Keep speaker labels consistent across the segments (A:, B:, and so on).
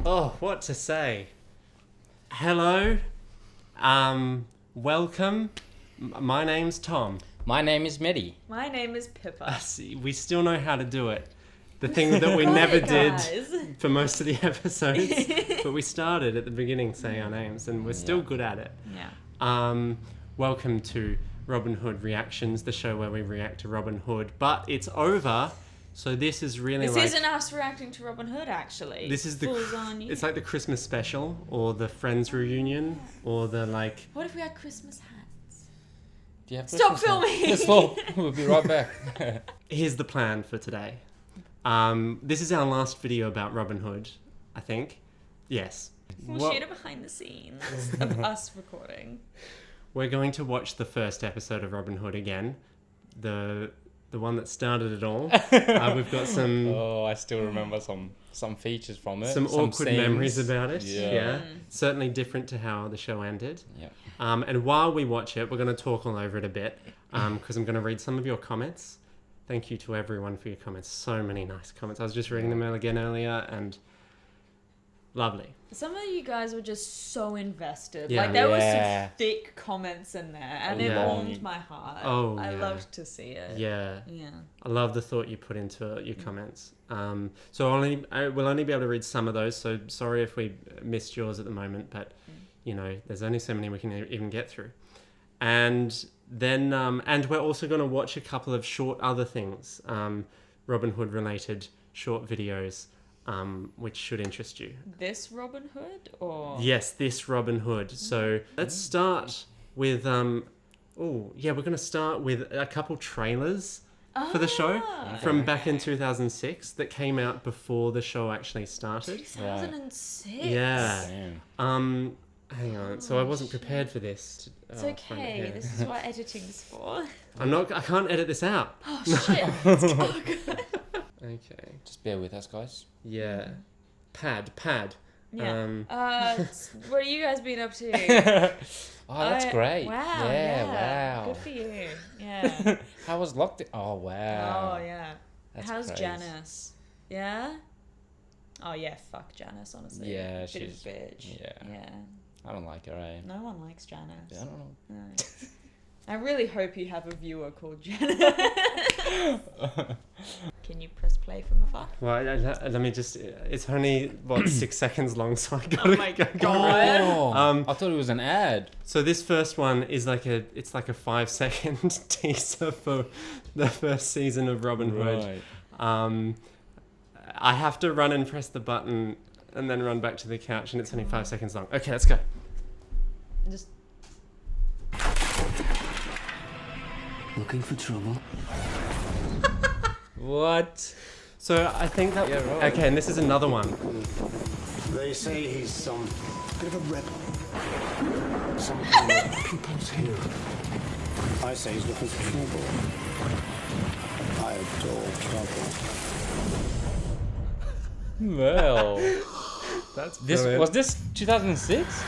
A: Oh, what to say? Hello. Welcome. My name's Tom.
B: My name is Medi.
C: My name is Pippa.
A: We still know how to do it. The thing that we never did for most of the episodes. But we started at the beginning saying our names and we're still good at it.
C: Yeah.
A: Welcome to Robin Hood Reactions, the show where we react to Robin Hood. But it's over. So this is really
C: This
A: like...
C: isn't us reacting to Robin Hood, actually.
A: This is the...
C: Falls on you.
A: It's like the Christmas special or the Friends reunion or the like...
C: What if we had Christmas hats?
B: Do you have
C: Stop
B: Christmas
C: filming!
B: Yes, stop. We'll be right back.
A: Here's the plan for today. This is our last video about Robin Hood, I think. Yes.
C: We'll shoot it behind the scenes of us recording.
A: We're going to watch the first episode of Robin Hood again. The one that started it all. We've got some...
B: Oh, I still remember some features from it.
A: Some awkward
B: scenes.
A: memories about it.
B: Yeah.
A: Certainly different to how the show ended.
B: Yeah.
A: And while we watch it, we're going to talk all over it a bit because I'm going to read some of your comments. Thank you to everyone for your comments. So many nice comments. I was just reading them again earlier and lovely.
C: Some of you guys were just so invested.
A: Yeah.
C: Like, there was some thick comments in there, and it
A: Yeah.
C: warmed my heart.
A: Oh,
C: I
A: yeah.
C: loved to see it.
A: Yeah.
C: Yeah.
A: I love the thought you put into your comments. So I will only be able to read some of those. So sorry if we missed yours at the moment, but you know, there's only so many we can even get through. And then, and we're also going to watch a couple of short other things, Robin Hood related short videos, which should interest you.
C: This Robin Hood, or
A: Yes, this Robin Hood. So let's start with, we're going to start with a couple trailers for the show from back in 2006 that came out before the show actually started.
C: 2006.
A: Yeah.
B: Damn.
A: Hang on. So I wasn't prepared for this.
C: It's okay. This is what editing's for.
A: I can't edit this out.
C: Oh shit! Oh, God.
A: Okay.
B: Just bear with us, guys.
A: Yeah. Pad.
C: Yeah. What have you guys been up to?
B: Oh, that's great.
C: Wow.
B: Yeah, wow.
C: Good for you. Yeah.
B: How was lockdown? Oh, wow.
C: Oh yeah.
B: That's
C: How's
B: crazy.
C: Janice? Yeah. Oh yeah. Fuck Janice. Honestly.
B: Yeah,
C: Bit
B: she's...
C: of a bitch.
B: Yeah.
C: Yeah.
B: I don't like her, eh?
C: No one likes Janice.
B: I don't know.
C: No. I really hope you have a viewer called Janice. Can you press play from afar?
A: Well, let me just... It's only, 6 seconds long, so I gotta...
C: Oh my God.
B: Oh, I thought it was an ad.
A: So this first one is it's like a 5-second teaser for the first season of Robin Hood.
B: Right.
A: I have to run and press the button and then run back to the couch, and it's only 5 seconds long. Okay, let's go.
C: Just.
D: Looking for trouble?
B: What?
A: So I think that...
B: Yeah, right.
A: Okay, and this is another one.
D: They say he's some bit of a rebel. Some kind of people's hero. I say he's looking for trouble. I adore trouble.
B: Well,
A: That's
B: this
A: brilliant.
B: was this 2006?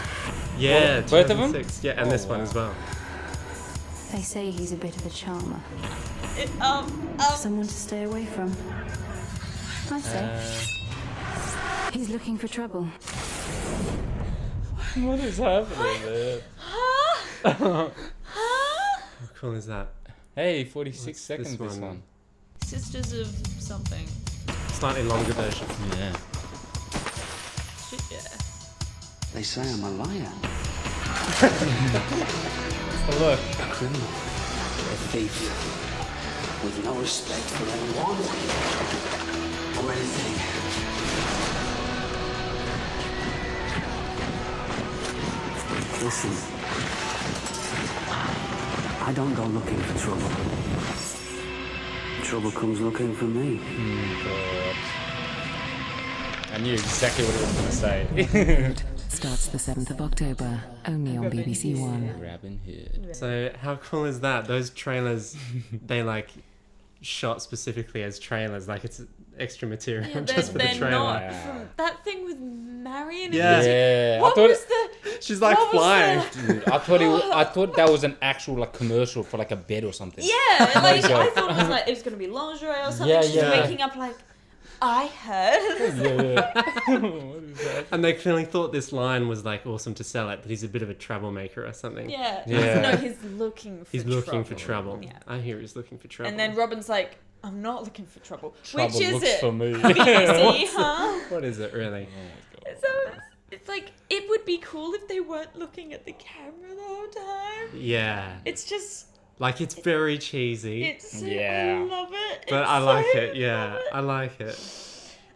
A: Yeah,
B: Both of them?
A: 2006. Yeah, and
B: Oh,
A: this one
B: wow.
A: as well.
E: They say he's a bit of a charmer.
C: Oh.
E: Someone to stay away from. I say. He's looking for trouble.
B: What is happening there?
A: How cool is that?
B: Hey, 46
A: What's
B: seconds
A: this
B: this
A: one?
B: one.
C: Sisters of something.
A: Slightly longer version.
B: Yeah.
C: Shit, yeah.
D: They say I'm a liar.
A: Look.
D: A criminal. A thief. With no respect for anyone or anything. Listen. I don't go looking for trouble. Trouble comes looking for me.
B: God. I knew exactly what it was going to say.
E: Starts the 7th of October, only on BBC One.
B: Robin Hood.
A: So how cool is that? Those trailers, they like shot specifically as trailers, like it's extra material
C: Yeah,
A: just for the
C: they're
A: trailer.
C: not from that thing with Marion.
A: Yeah.
B: Yeah.
C: What was the?
A: She's like
C: what was
A: flying.
C: the-
B: Dude, I thought that was an actual like commercial for like a bed or something.
C: Yeah, like
B: God.
C: I thought it was gonna be lingerie or something.
B: Yeah,
C: She's
B: yeah.
C: waking up like I heard.
B: Yeah. What is that?
A: And they clearly thought this line was like awesome to sell it, but he's a bit of a troublemaker or something.
C: Yeah.
B: Yeah.
C: No, he's looking for
A: He's
C: trouble.
A: looking for trouble.
C: Yeah.
A: I hear he's looking for trouble.
C: And then Robin's like, I'm not looking for trouble.
B: Trouble
C: Which is
B: looks
C: it?
B: for me.
C: BBC, huh?
A: What is it really?
C: So it's like, it would be cool if they weren't looking at the camera the whole time.
A: Yeah.
C: It's just,
A: Like, it's very cheesy.
C: it's,
B: Yeah.
C: I love it.
A: But
C: It's
A: I like
C: so-
A: it. Yeah. I like it.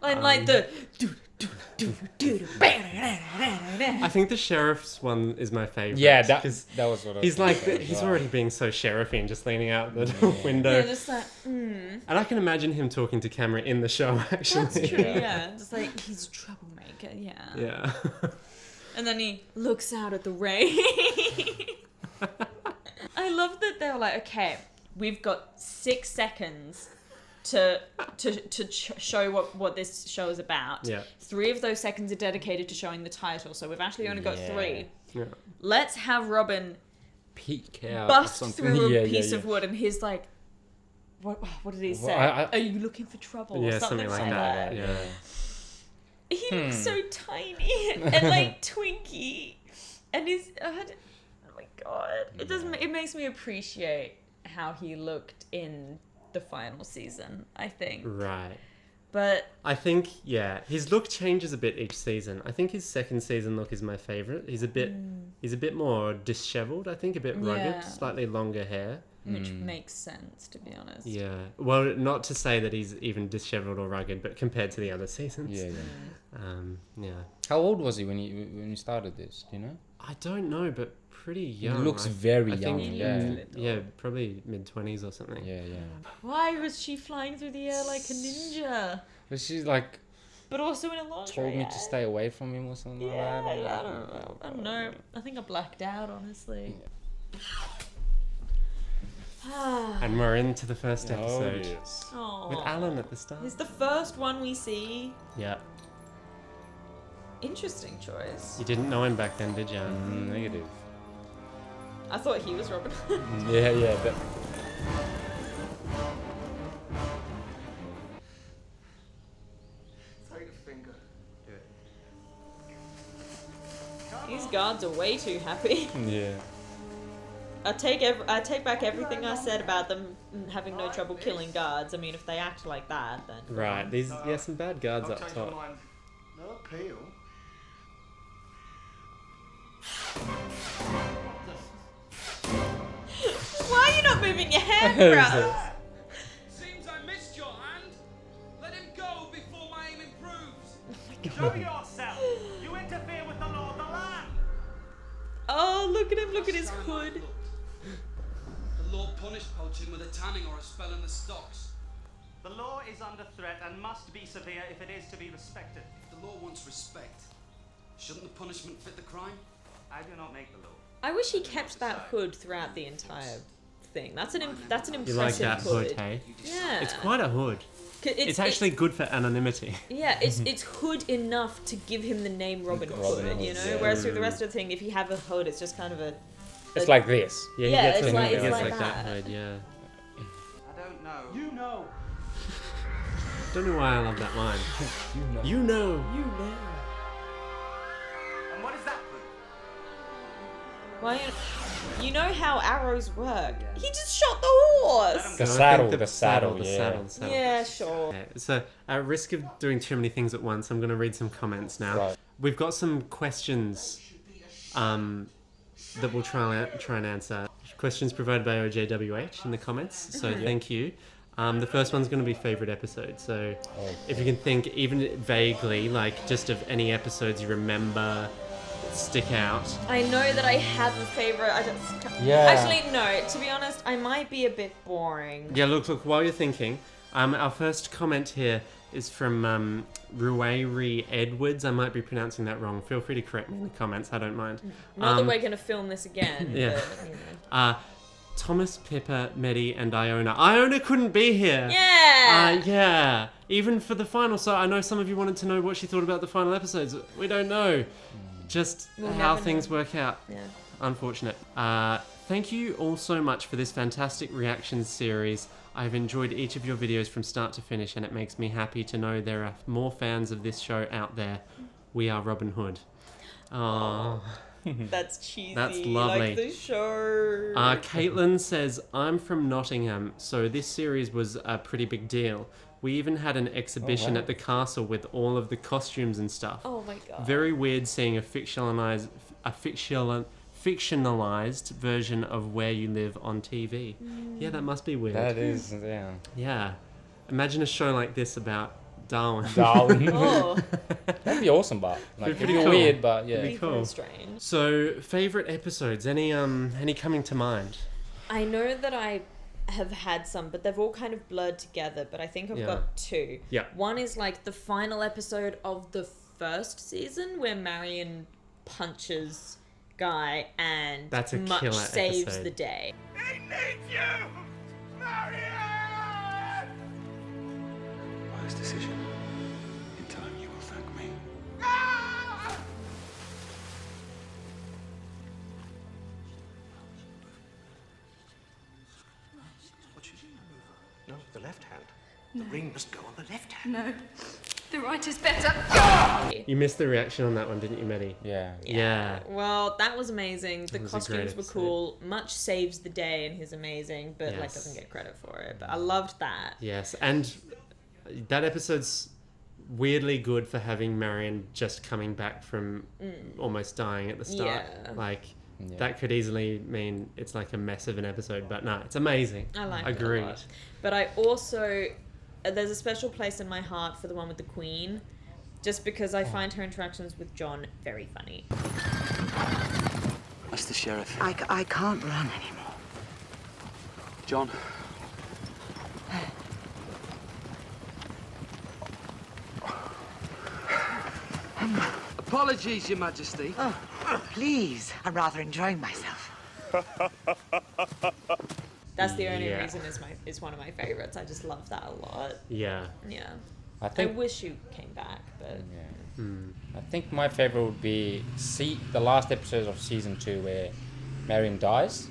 C: And like the,
A: I think the sheriff's one is my favorite.
B: Yeah,
A: because
B: that was what I was
A: he's
B: gonna
A: like
B: say as
A: he's
B: well.
A: already being so sheriffy and just leaning out the window.
C: yeah, just like,
A: And I can imagine him talking to camera in the show. Actually,
C: that's true, yeah. Just like, he's a troublemaker, yeah.
A: Yeah.
C: And then he looks out at the rain. I love that they were like, okay, we've got 6 seconds to show what this show is about.
A: Yeah.
C: 3 of those seconds are dedicated to showing the title, so we've actually only got
B: Yeah.
C: 3.
A: Yeah.
C: Let's have Robin
B: Peek out. or
C: bust
B: something.
C: through
B: Yeah,
C: a
B: yeah,
C: piece
B: yeah.
C: of wood, and he's like, what did he say?
B: I-
C: Are you looking for trouble?
A: Yeah,
C: or something like
A: something like
C: that.
A: that. Yeah.
C: He looks so tiny and like twinky, and he's oh my god! It makes me appreciate how he looked in the final season. I think,
A: Right.
C: but
A: I think, yeah, his look changes a bit each season. I think his second season look is my favorite. He's a bit more disheveled, I think, a bit rugged,
C: Yeah.
A: slightly longer hair.
C: which makes sense, to be honest.
A: Yeah. Well, not to say that he's even disheveled or rugged, but compared to the other seasons.
B: Yeah, yeah.
A: Yeah.
B: How old was he when you started this? Do you know?
A: I don't know, but pretty young.
B: He looks very
A: I
B: young.
A: think,
B: Yeah.
A: yeah, probably mid-20s or something.
B: Yeah, yeah.
C: Why was she flying through the air like a ninja?
B: But she's like
C: But also in a lingerie.
B: told me
C: ad.
B: to stay away from him or something
C: Yeah,
B: like that.
C: I don't know. I think I blacked out, honestly.
A: And we're into the first episode.
B: yes.
C: Oh,
A: With Alan at the start.
C: He's the first one we see.
A: Yeah.
C: Interesting choice.
A: You didn't know him back then, did you?
B: Negative.
C: I thought he was Robin.
B: Yeah, yeah. But
C: These guards are way too happy.
B: yeah.
C: I take back everything I said about them having no trouble killing guards. I mean, if they act like that, then
A: Right. These, some bad guards up top.
D: No appeal.
C: why are you not moving your hand, bro?
F: Seems I missed your hand. Let him go before my aim improves.
G: Show yourself! You interfere with the law of the land!
C: Oh, look at him! Look at his hood.
F: The law punished poaching with a tanning or a spell in the stocks.
G: The law is under threat and must be severe if it is to be respected.
F: If the law wants respect, shouldn't the punishment fit the crime?
G: I do not make the law.
C: I wish he kept that hood throughout the entire thing. That's an
A: You
C: impressive
A: like that hood,
C: hood.
A: hey?
C: Yeah,
A: It's quite a hood. It's actually good for anonymity.
C: Yeah, it's hood enough to give him the name Robin Hood,
B: Robin
C: you know?
B: Hood, yeah.
C: Whereas through the rest of the thing, if you have a hood, it's just kind of a...
B: It's like this.
A: Yeah, he
C: Yeah,
A: gets
C: it's
A: like,
C: like-
A: he
C: it's
A: gets
C: like
A: like that
C: that.
A: hood, yeah.
G: I don't know. You know!
A: Don't know why I love that line. You know.
G: And what is that proof?
C: Why, you know how arrows work. He just shot the horse!
B: The
A: So I
B: saddle,
A: think
B: the saddle, yeah.
A: saddle.
C: Yeah, sure.
A: Yeah, so, at risk of doing too many things at once, I'm going to read some comments now.
B: Right.
A: We've got some questions that we'll try and answer. Questions provided by OJWH in the comments, so thank you. The first one's going to be favourite episode, so if you can think even vaguely, like just of any episodes you remember stick out.
C: I know that I have a favourite. I just...
B: Yeah.
C: Actually, no. To be honest, I might be a bit boring.
A: Yeah, look, while you're thinking, our first comment here is from Ruairi Edwards. I might be pronouncing that wrong. Feel free to correct me in the comments. I don't mind.
C: Not that we're going to film this again.
A: yeah.
C: But, you know.
A: Thomas, Pippa, Medi, and Iona. Iona couldn't be here.
C: Yeah!
A: Yeah. Even for the final. So I know some of you wanted to know what she thought about the final episodes. We don't know. Just
C: We'll
A: how
C: never
A: things
C: know.
A: work out.
C: Yeah.
A: Unfortunate. Thank you all so much for this fantastic reaction series. I've enjoyed each of your videos from start to finish, and it makes me happy to know there are more fans of this show out there. We are Robin Hood. Oh,
C: That's cheesy.
A: That's lovely.
C: Like the show.
A: Caitlin says, I'm from Nottingham, so this series was a pretty big deal. We even had an exhibition at the castle with all of the costumes and stuff.
C: Oh my god.
A: Very weird seeing a fictionalized version of Where You Live on TV. Yeah, that must be weird.
B: That is, yeah.
A: Yeah. Imagine a show like this about Darwin.
B: Darwin.
C: Oh.
B: That'd be awesome, but like,
A: It'd
B: it'd
A: be
B: be
A: cool.
B: weird, but yeah.
A: It'd be cool.
C: Very strange.
A: So, favorite episodes? Any coming to mind?
C: I know that I have had some, but they've all kind of blurred together, but I think I've
A: Yeah.
C: got two.
A: Yeah.
C: One is like the final episode of the first season where Marion punches Guy and
A: That's a
C: much
A: killer
C: saves
A: episode.
C: the day.
F: He needs you! Marion!
D: Wise decision. In time, you will thank me.
F: Ah!
D: No, the left hand. The ring must go on the left hand.
E: No. The right is better.
A: You missed the reaction on that one, didn't you, Maddie?
B: Yeah.
A: Yeah.
C: Well, that was amazing. The
A: was a great
C: costumes were
A: episode.
C: cool. Much saves the day, and he's amazing, but like
A: Yes.
C: doesn't get credit for it. But I loved that.
A: Yes, and that episode's weirdly good for having Marion just coming back from almost dying at the start.
C: Yeah.
A: Like,
B: Yeah.
A: that could easily mean it's like a mess of an episode, but no, it's amazing.
C: I like it a
A: Agreed.
C: lot. But I also there's a special place in my heart for the one with the Queen, just because I find her interactions with John very funny.
D: That's the sheriff.
H: I can't run anymore.
D: John.
F: Apologies, Your Majesty.
H: Oh, please. I'm rather enjoying myself.
C: That's the only
A: Yeah.
C: reason is one of my favorites. I just love that a lot.
A: Yeah.
C: Yeah.
B: I
C: I
B: think.
C: wish you came back, but
B: Yeah. I think my favorite would be the last episode of season 2 where Marion dies.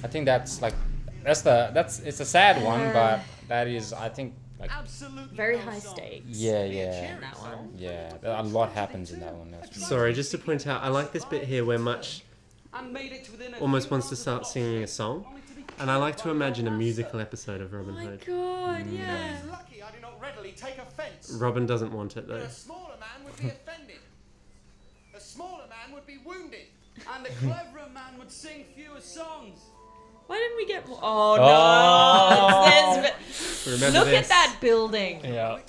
B: I think that's like it's a sad one, but that is, I think, like,
F: Absolutely
C: very
F: no
C: high
F: song.
C: stakes.
B: yeah,
C: in that one.
B: yeah. A lot happens in that one. That's
A: Sorry, just to point out, I like this bit here where Much
F: And made it to within a
A: almost
F: few
A: wants to
F: miles of
A: start
F: Oxford.
A: singing a song, and I like to imagine a musical episode of Robin
C: Oh my
A: Hood.
C: god, yeah.
G: Lucky I do not readily take offence.
A: Robin doesn't want it though.
G: A smaller man would be offended. A smaller man would be wounded. And a cleverer man would sing fewer songs.
C: Why didn't we get more? Oh
B: Oh.
C: no! There's-
A: Remember
C: Look
A: this.
C: at that building.
B: yeah.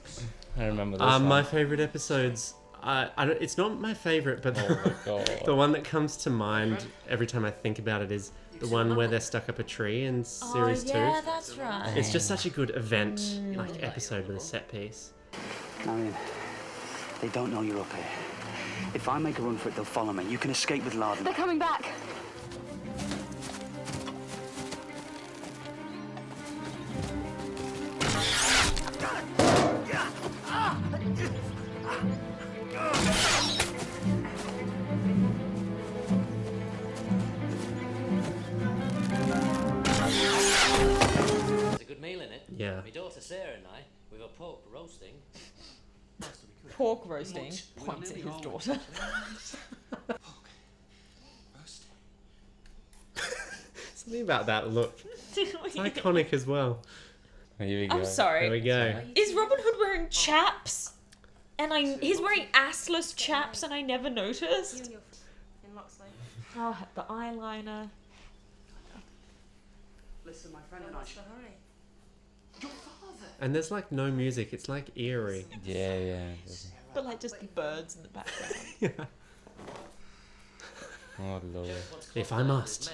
B: I remember this one.
A: My favorite episodes. It's not my favorite, but
B: Oh my god.
A: the one that comes to mind every time I think about it is the one where they're stuck up a tree in series 2.
C: Yeah, that's right.
A: It's just such a good event, like episode with a set piece.
D: Marion, they don't know you're up here. If I make a run for it, they'll follow me. You can escape with Lardon.
E: They're coming back.
I: There's a good meal in it.
A: Yeah.
I: My daughter Sarah and I, with a pork roasting.
C: Pork roasting. Points at his daughter.
A: Something about that look. It's iconic as well.
B: Here we go.
C: I'm
A: There
C: sorry.
A: we go.
C: Is Robin Hood wearing chaps? And he's wearing assless chaps, and I never noticed. Oh, the eyeliner.
G: Listen, my friend and I should hurry. Your father.
A: And there's like no music. It's like eerie.
B: Yeah, yeah.
C: But like just the birds in the background.
A: Yeah.
B: Oh lord.
A: If I must.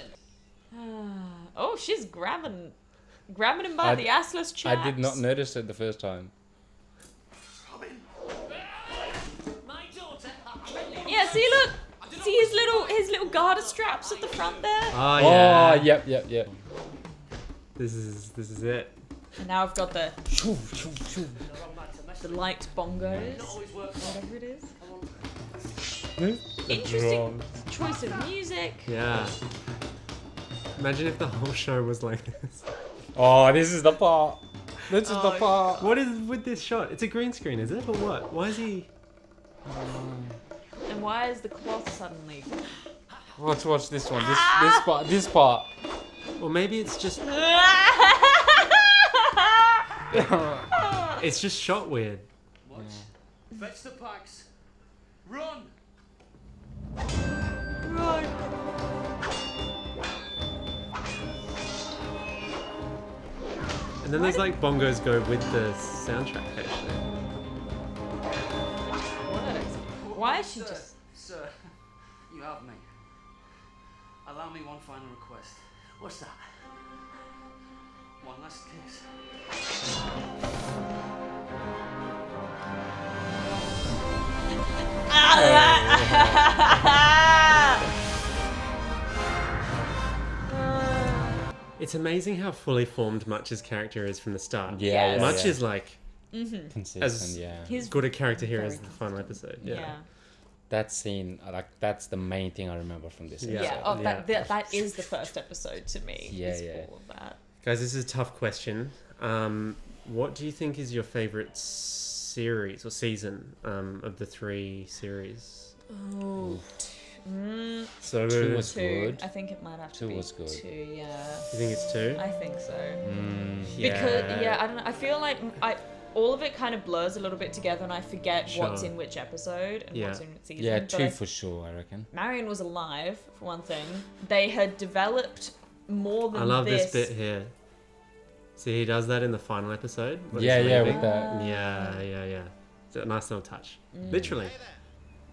C: Oh, she's grabbing him by the assless chaps.
B: I did not notice it the first time.
I: My daughter.
C: Yeah, see, look. See his little garter straps at the front there.
A: Oh yeah.
B: Oh, yep.
A: This is it.
C: And now I've got the. the light bongos, whatever it is.
B: The
C: Interesting
B: drums.
C: choice of music.
A: Yeah. Imagine if the whole show was like this.
B: Oh, this is the part. This is the part.
A: What is with this shot? It's a green screen, is it? Or what? Why is he...
C: And why is the cloth suddenly...
B: Let's watch this one. This part.
A: Or maybe it's just... It's just shot weird.
G: What? Fetch the packs. Run!
C: Run.
A: And then there's like bongos go with the soundtrack actually.
C: Why is she just...
G: Sir, you have me. Allow me one final request.
I: What's that?
G: One last kiss.
A: It's amazing how fully formed Much's character is from the start.
B: Yeah, yeah,
A: Much
B: yeah.
A: is like
B: Consistent,
A: as
B: yeah.
C: He's
A: good a character here
C: very
A: as the final episode.
C: Yeah.
B: That scene, like, that's the main thing I remember from this
A: Yeah.
B: episode.
C: Yeah. Oh,
A: Yeah.
C: that is the first episode to me.
B: Yeah,
C: is
B: yeah.
C: all of that.
A: Guys, this is a tough question. What do you think is your favorite series or season of the 3 series?
C: Oh.
A: So
B: 2 was
C: 2.
B: good.
C: I think it might have to
B: 2
C: be
B: was good.
C: 2, yeah.
A: You think it's 2?
C: I think so.
A: Yeah.
C: Because, I don't know. I feel like all of it kind of blurs a little bit together and I forget what's
A: Sure.
C: in which episode and what's in which season.
B: Yeah,
C: but
B: 2 for sure, I reckon.
C: Marion was alive, for one thing. They had developed more than
A: I love this bit here. See, he does that in the final episode. when he's
B: Yeah, yeah,
A: leaving.
B: with that.
A: Yeah. It's a nice little touch. Literally.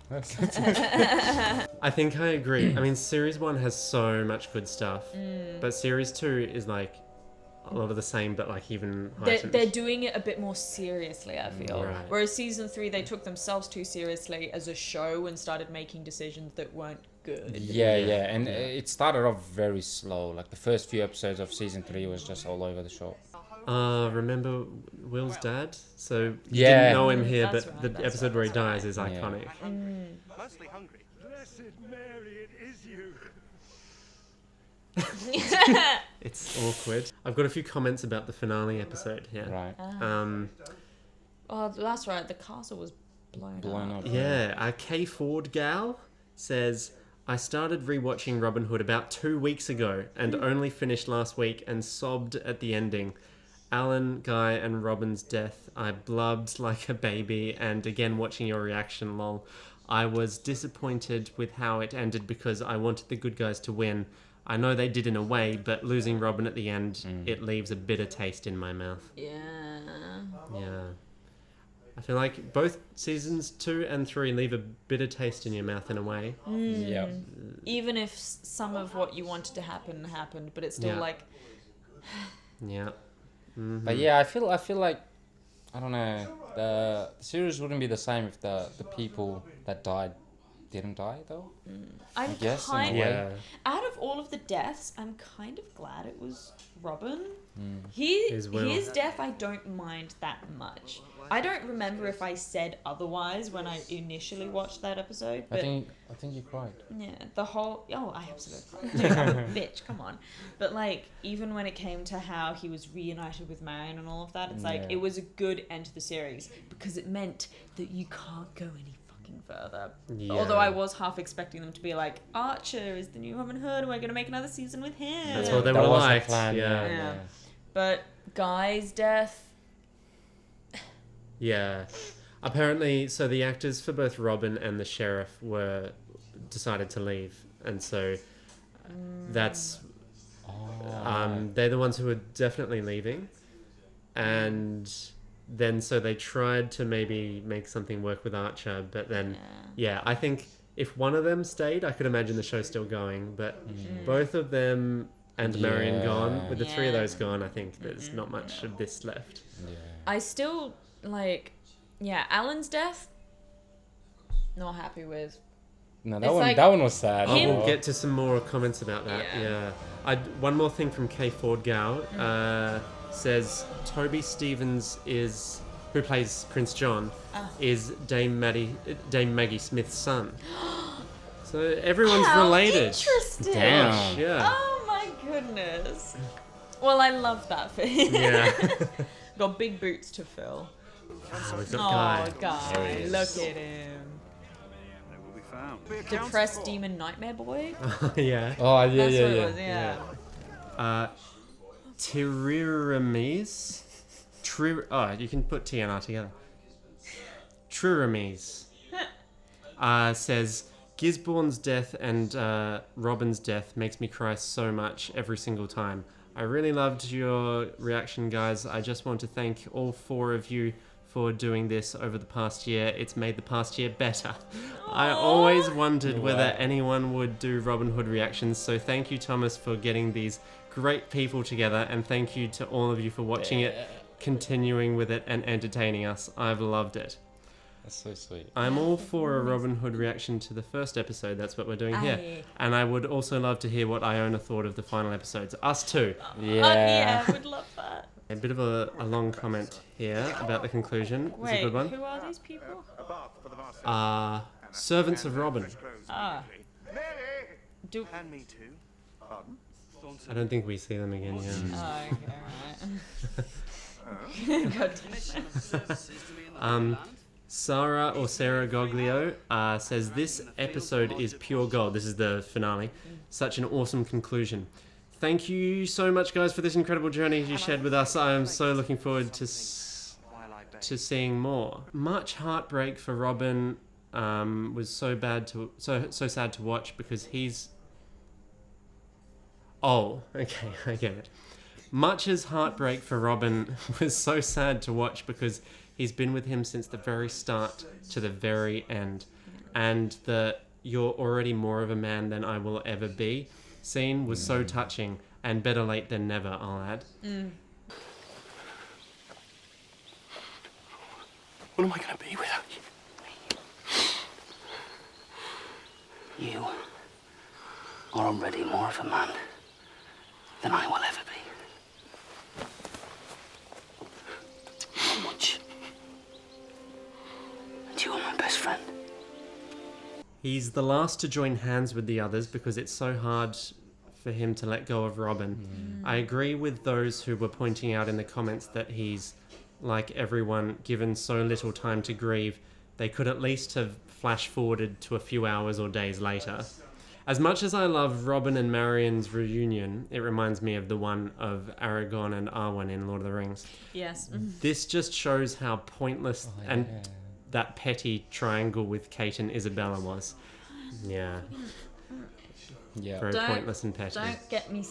B: That's-
A: I think I agree. I mean, series 1 has so much good stuff, but series 2 is like a lot of the same, but like even heightened.
C: They're doing it a bit more seriously, I feel.
A: Right.
C: Whereas season 3, they took themselves too seriously as a show and started making decisions that weren't good.
B: yeah, and it started off very slow. Like the first few episodes of season 3 was just all over the shop.
A: Remember Will's dad? So you
B: Yeah.
A: didn't know him here,
C: That's
A: but
C: right,
A: the
C: that's
A: episode
C: right,
A: where he
C: that's
A: dies is
B: Yeah.
A: iconic.
D: Mostly hungry. Blessed Mary, it is you.
A: It's awkward. I've got a few comments about the finale episode here.
B: Right.
C: Oh, that's right. The castle was blown up.
A: Yeah, a K Ford gal says, I started rewatching Robin Hood about 2 weeks ago and only finished last week and sobbed at the ending. Alan, Guy, and Robin's death. I blubbed like a baby, and again watching your reaction, lol. I was disappointed with how it ended because I wanted the good guys to win. I know they did in a way, but losing Robin at the end, it leaves a bitter taste in my mouth.
C: Yeah.
A: Yeah. I feel like both seasons 2 and 3 leave a bitter taste in your mouth in a way.
B: Yeah.
C: Even if some of what you wanted to happen happened, but it's still
A: Yeah.
C: like...
A: Yeah.
B: But yeah, I feel like, I don't know, the series wouldn't be the same if the people that died didn't die though.
C: I'm
B: guess, in a
C: kind
B: way.
A: Yeah.
C: Out of all of the deaths, I'm kind of glad it was Robin.
A: His Will.
C: His death I don't mind that much. I don't remember if I said otherwise when I initially watched that episode,
B: I
C: but
B: think you cried.
C: yeah, the whole I absolutely cried. Bitch, come on. But like even when it came to how he was reunited with Marion and all of that, it's like
B: Yeah.
C: it was a good end to the series because it meant that you can't go any fucking further.
A: Yeah.
C: Although I was half expecting them to be like, Archer is the new Robin Hood and we're gonna make another season with him.
A: That's what they
B: That
A: were
B: was the
A: like.
B: plan,
A: Yeah.
C: Yeah. But Guy's death,
A: Yeah. Apparently, so the actors for both Robin and the sheriff were decided to leave, and so that's they're the ones who were definitely leaving, and then so they tried to maybe make something work with Archer, but then I think if one of them stayed, I could imagine the show still going, but both of them and Marion gone, with the 3 of
C: Yeah.
A: those gone, I think there's not much of this left.
C: I still like, Alan's death. Not happy with.
B: No,
C: It's like
B: that one was sad.
A: I
C: him-
A: will get to some more comments about that.
C: Yeah.
A: One more thing from K Ford Gow says Toby Stevens is who plays Prince John, is Dame Maggie Smith's son. So everyone's related.
C: Interesting.
B: Damn.
A: Yeah.
C: Oh my goodness. Well, I love that for him.
A: Yeah.
C: Got big boots to fill.
A: We've got
C: Oh,
A: Guy.
C: Guy, look at him.
G: They will be found.
C: Depressed demon nightmare boy.
A: Yeah.
B: Oh, yeah,
C: That's
B: yeah,
C: what
B: yeah.
C: it was, yeah.
A: Tiriremes. You can put T and R together. Tiriremes says, Gisborne's death and Robin's death makes me cry so much every single time. I really loved your reaction, guys. I just want to thank all 4 of you for doing this over the past year. It's made the past year better. I always wondered whether anyone would do Robin Hood reactions, so thank you, Thomas, for getting these great people together, and thank you to all of you for watching it, continuing with it, and entertaining us. I've loved it.
B: That's so sweet.
A: I'm all for a Robin Hood reaction to the first episode. That's what we're doing here.
C: Aye.
A: And I would also love to hear what Iona thought of the final episodes. Us too.
C: Yeah, I would love that.
A: A bit of a long comment here about the conclusion. It's a
C: Wait,
A: good one.
C: who are these people?
A: Servants of Robin.
C: Ah. Do...
G: And me too. Pardon?
A: I don't think we see them again, yeah.
C: Oh, okay, right. God damn it.
A: Sarah Goglio says, this episode is pure gold. This is the finale. Such an awesome conclusion. Thank you so much, guys, for this incredible journey you shared with us. I am so looking forward to seeing more. Much heartbreak for Robin. Was so sad to watch because he's... Oh, okay, I get it. Much as heartbreak for Robin was so sad to watch because he's been with him since the very start to the very end. And the "you're already more of a man than I will ever be" scene was so touching, and better late than never, I'll add.
D: What am I going to be without you? You are already more of a man than I will ever be. Not much. And you are my best friend.
A: He's the last to join hands with the others because it's so hard for him to let go of Robin. I agree with those who were pointing out in the comments that he's, like everyone, given so little time to grieve. They could at least have flash forwarded to a few hours or days later. As much as I love Robin and Marion's reunion, it reminds me of the one of Aragorn and Arwen in Lord of the Rings.
C: Yes.
A: This just shows how pointless and that petty triangle with Kate and Isabella was. Yeah.
B: Yeah.
A: Very pointless and petty.
C: Don't get me...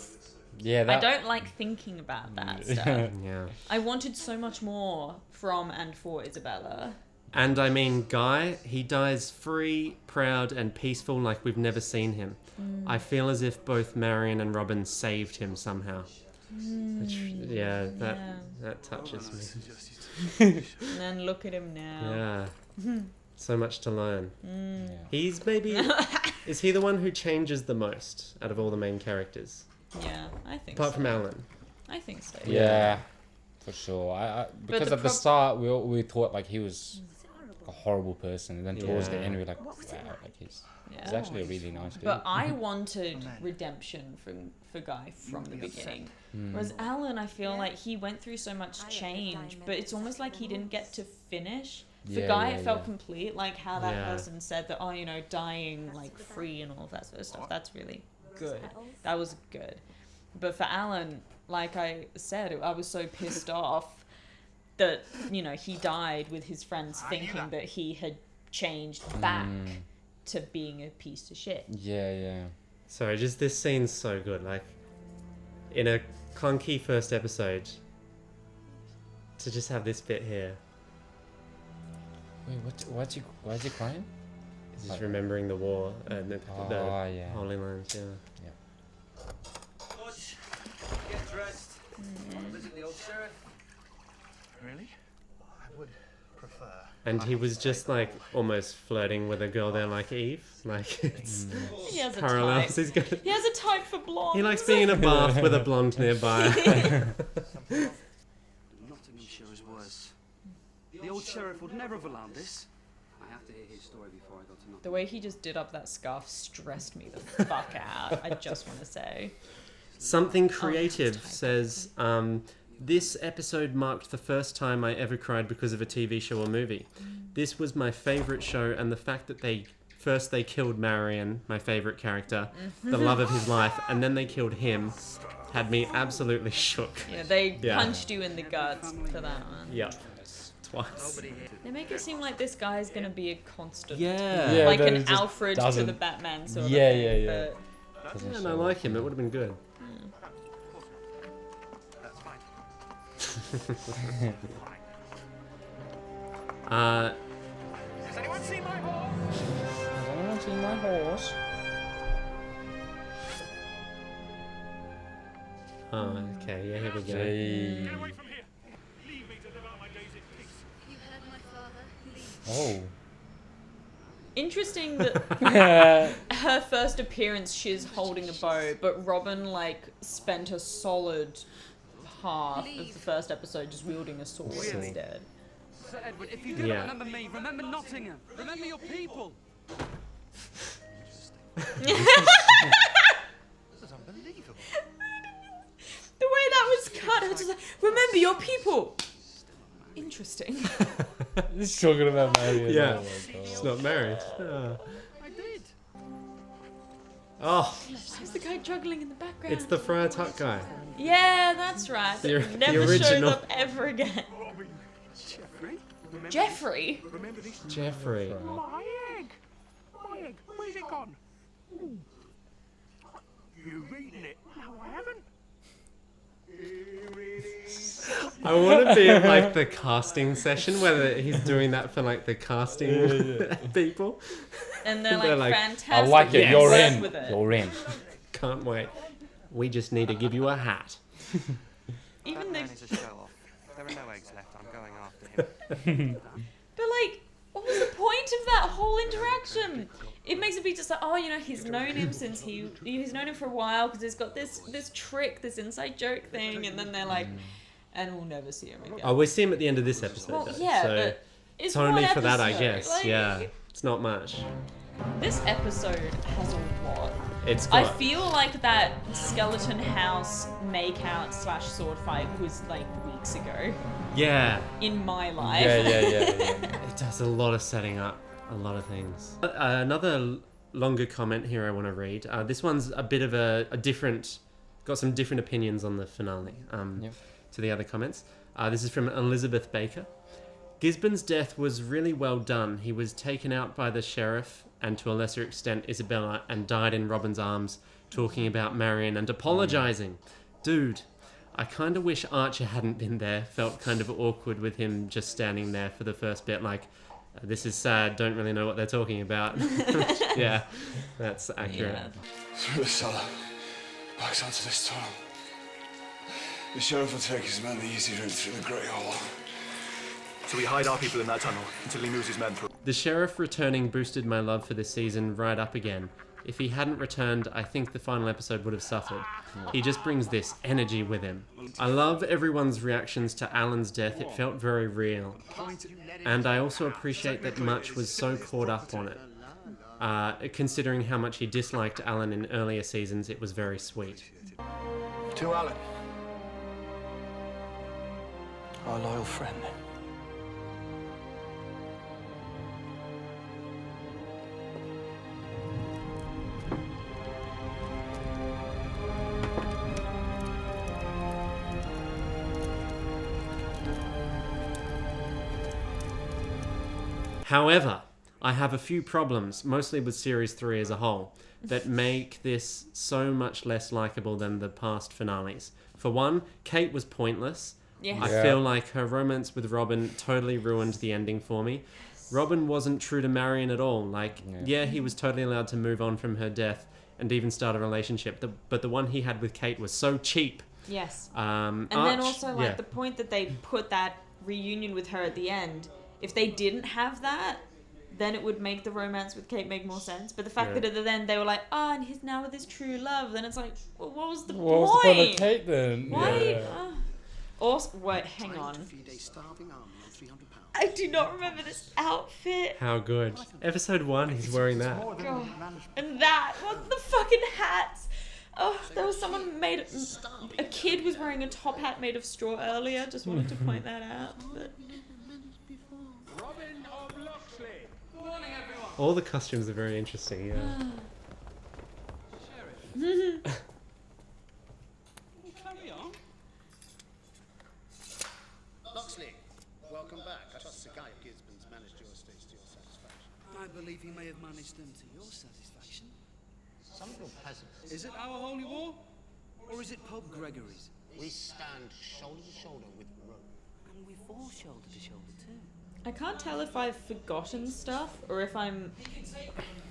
B: Yeah,
C: I don't like thinking about that stuff.
A: Yeah.
C: I wanted so much more from and for Isabella.
A: And I mean, Guy, he dies free, proud, and peaceful like we've never seen him. I feel as if both Marion and Robin saved him somehow. Which, that touches me.
C: And then look at him now.
A: Yeah. So much to learn. He's maybe... Is he the one who changes the most out of all the main characters?
C: Yeah, I think
A: Apart
C: so.
A: from Alan.
C: I think so.
B: Yeah, for sure. Because at the start we thought like he was a horrible person, and then towards the end we were like, wow, like he's actually a really nice dude.
C: But I wanted redemption for Guy from the beginning. Whereas Alan, I feel like he went through so much change, but it's almost like he didn't get to finish. For Guy, it felt complete, like how that person said that, dying like free and all of that sort of stuff. That's really good. That was good. But for Alan, like I said, I was so pissed off that, he died with his friends thinking that he had changed back to being a piece of shit.
B: Yeah.
A: Sorry, just this scene's so good. Like, in a clunky first episode, to just have this bit here.
B: Wait, why'd you crying?
A: He's just remembering the war and the Holy Lands,
G: Get dressed. Visit the old sheriff.
D: Really? I would prefer.
A: And he was just like almost flirting with a girl there like Eve. Like it's
C: He has a
A: parallels.
C: type. He has a type for blondes.
A: He likes being in a bath with a blonde nearby.
G: Nottinghamshire is worse. The old sheriff would never have allowed this. I have to hear his story before I go to Nottingham.
C: The way he just did up that scarf stressed me the fuck out. I just want to say.
A: Something Creative says, this episode marked the first time I ever cried because of a TV show or movie. This was my favourite show, and the fact that they killed Marion, my favourite character, the love of his life, and then they killed him, had me absolutely shook.
C: Yeah, they punched you in the guts for that one.
A: Yeah. Twice.
C: They make it seem like this guy's gonna be a constant.
A: Yeah.
C: Like an Alfred to the Batman sort of thing.
B: Yeah.
C: But
A: Yeah, and I like him. It would have been good.
G: That's fine. Has anyone seen my horse?
B: Has anyone seen my horse?
A: Oh, okay. Yeah, here we go.
B: Hey.
F: Away from here. Leave me to live out my days in peace.
E: You heard my father. Leave.
B: Oh.
C: interesting that her first appearance, she's holding a bow, but Robin spent a solid half of the first episode just wielding a sword instead.
G: Sir Edward, if you do not remember me, remember Nottingham. Remember your people.
D: This is unbelievable.
C: The way that was cut, I was just like, remember your people. Interesting.
B: He's talking about Marion.
A: Yeah.
B: Oh my God.
A: It's not married. Oh.
G: I did.
A: Oh,
C: Who's the guy juggling in the background?
A: it's the Friar Tuck guy.
C: Yeah, that's right.
A: The
C: Never shows
A: original.
C: up ever again.
G: Jeffrey?
C: Jeffrey?
D: Remember this?
A: Jeffrey.
D: My egg! My egg! Where's it gone? You've eaten it. No, I haven't. Here it is.
A: I want to be at the casting session where he's doing that for the casting people.
C: And they're
A: They're
C: like,
A: like,
C: fantastic.
B: I like it.
A: Yes.
B: You're
C: Work
B: in.
C: with it.
B: You're in.
A: Can't wait. We just need to give you a hat.
C: Even
J: That
C: the,
J: man is a show-off. There are no eggs left. I'm going after him.
C: but what was the point of that whole interaction? It makes it be just he's known him since he's known him for a while because he's got this trick, this inside joke thing, and then they're like, and we'll never see him again.
A: Oh, we see him at the end of this episode.
C: Well,
A: though,
C: yeah,
A: so
C: but it's
A: only
C: one
A: for that, I
C: episode,
A: guess. Yeah, it's not much.
C: This episode has a lot.
A: It's
C: I
A: got.
C: feel like that skeleton house makeout / sword fight was weeks ago
A: Yeah,
C: in my life.
B: Yeah.
A: it does a lot of setting up, a lot of things. Another longer comment here I want to read. This one's a bit of a different. Got some different opinions on the finale. To the other comments. This is from Elizabeth Baker. Gisborne's death was really well done. He was taken out by the sheriff and to a lesser extent Isabella and died in Robin's arms talking about Marion and apologising. Dude, I kind of wish Archer hadn't been there. Felt kind of awkward with him just standing there for the first bit this is sad, don't really know what they're talking about. Yeah, that's accurate.
C: Yeah.
K: Through the cellar, back onto this tunnel. The sheriff will take his men the easy route through the Great Hall.
D: So we hide our people in that tunnel until he moves his men through.
A: The sheriff returning boosted my love for this season right up again. If he hadn't returned, I think the final episode would have suffered. He just brings this energy with him. I love everyone's reactions to Alan's death. It felt very real. And I also appreciate that Much was so caught up on it. Considering how much he disliked Alan in earlier seasons, it was very sweet.
D: To Alan, our loyal friend.
A: However, I have a few problems, mostly with Series 3 as a whole, that make this so much less likeable than the past finales. For one, Kate was pointless.
C: Yes.
A: I feel like her romance with Robin totally ruined the ending for me. Robin wasn't true to Marion at all. He was totally allowed to move on from her death and even start a relationship, but the one he had with Kate was so cheap.
C: Yes.
A: And
C: then also the point that they put that reunion with her at the end, if they didn't have that, then it would make the romance with Kate make more sense. But the fact that at the end they were like, and he's now with his true love, then it's like, well, what was the point?
B: What was the point of Kate then?
C: Why?
B: Yeah.
C: Also, wait, hang on. I do not remember this outfit.
A: How good. Episode 1, he's wearing that.
C: God. And that, what the fucking hats? Oh, there was someone a kid was wearing a top hat made of straw earlier. Just wanted to point that out. But...
A: All the costumes are very interesting, yeah.
F: Carry on.
D: Locksley, welcome back. I trust the guy of Gisborne's managed your estates to your satisfaction.
G: I believe he may have managed them to your satisfaction.
D: Some little peasants.
G: Is it our holy war? Or is it Pope Gregory's?
D: We stand shoulder to shoulder with Rome.
G: And we fall shoulder to shoulder too.
C: I can't tell if I've forgotten stuff or if I'm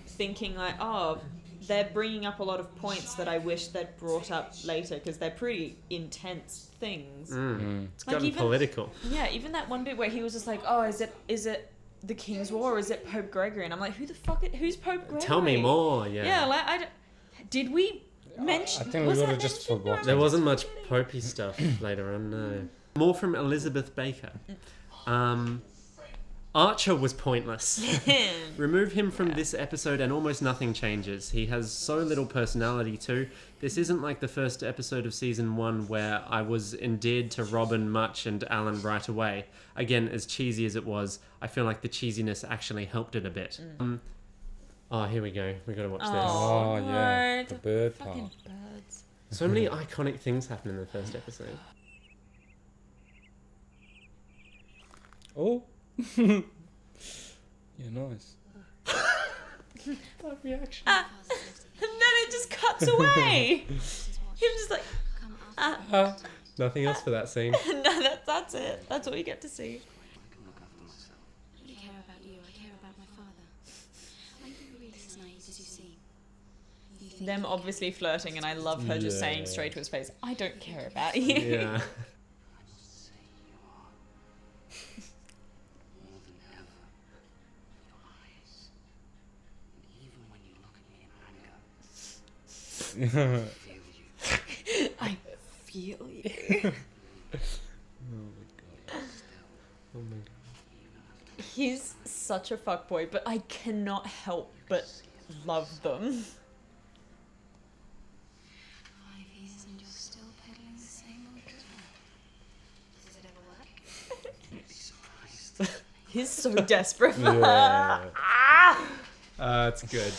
C: thinking like, oh, they're bringing up a lot of points that I wish they'd brought up later because they're pretty intense things.
A: It's gotten political.
C: Yeah, even that one bit where he was just like, oh, is it the King's War or is it Pope Gregory? And I'm like, who's Pope Gregory?
A: Tell me more, yeah.
C: Yeah, like, did we mention...
B: I think we would have just forgotten.
A: There wasn't much popey stuff later on, no. More from Elizabeth Baker. Archer was pointless. Remove him from this episode and almost nothing changes. He has so little personality too. This isn't like the first episode of season 1 where I was endeared to Robin much and Alan right away. Again, as cheesy as it was, I feel like the cheesiness actually helped it a bit. Oh, here we go. We gotta watch this.
B: Oh, yeah. The bird part.
C: Fucking birds.
A: So many iconic things happen in the first episode.
B: Oh. Yeah, nice.
A: That reaction.
C: And then it just cuts away. He was just like,
A: Nothing else for that scene.
C: no, that's it. That's all you get to see.
E: I care about you. I care about my father. Are you really as naive as you seem?
C: Them obviously flirting, and I love her just saying straight to his face, I don't care about you.
A: Yeah.
C: I feel you.
A: Oh my god.
C: He's such a fuckboy, but I cannot help but love them.
E: 5 years and you're still peddling the same old guitar. Does it ever work?
G: You'd be surprised.
C: He's so desperate.
A: Yeah. It's good.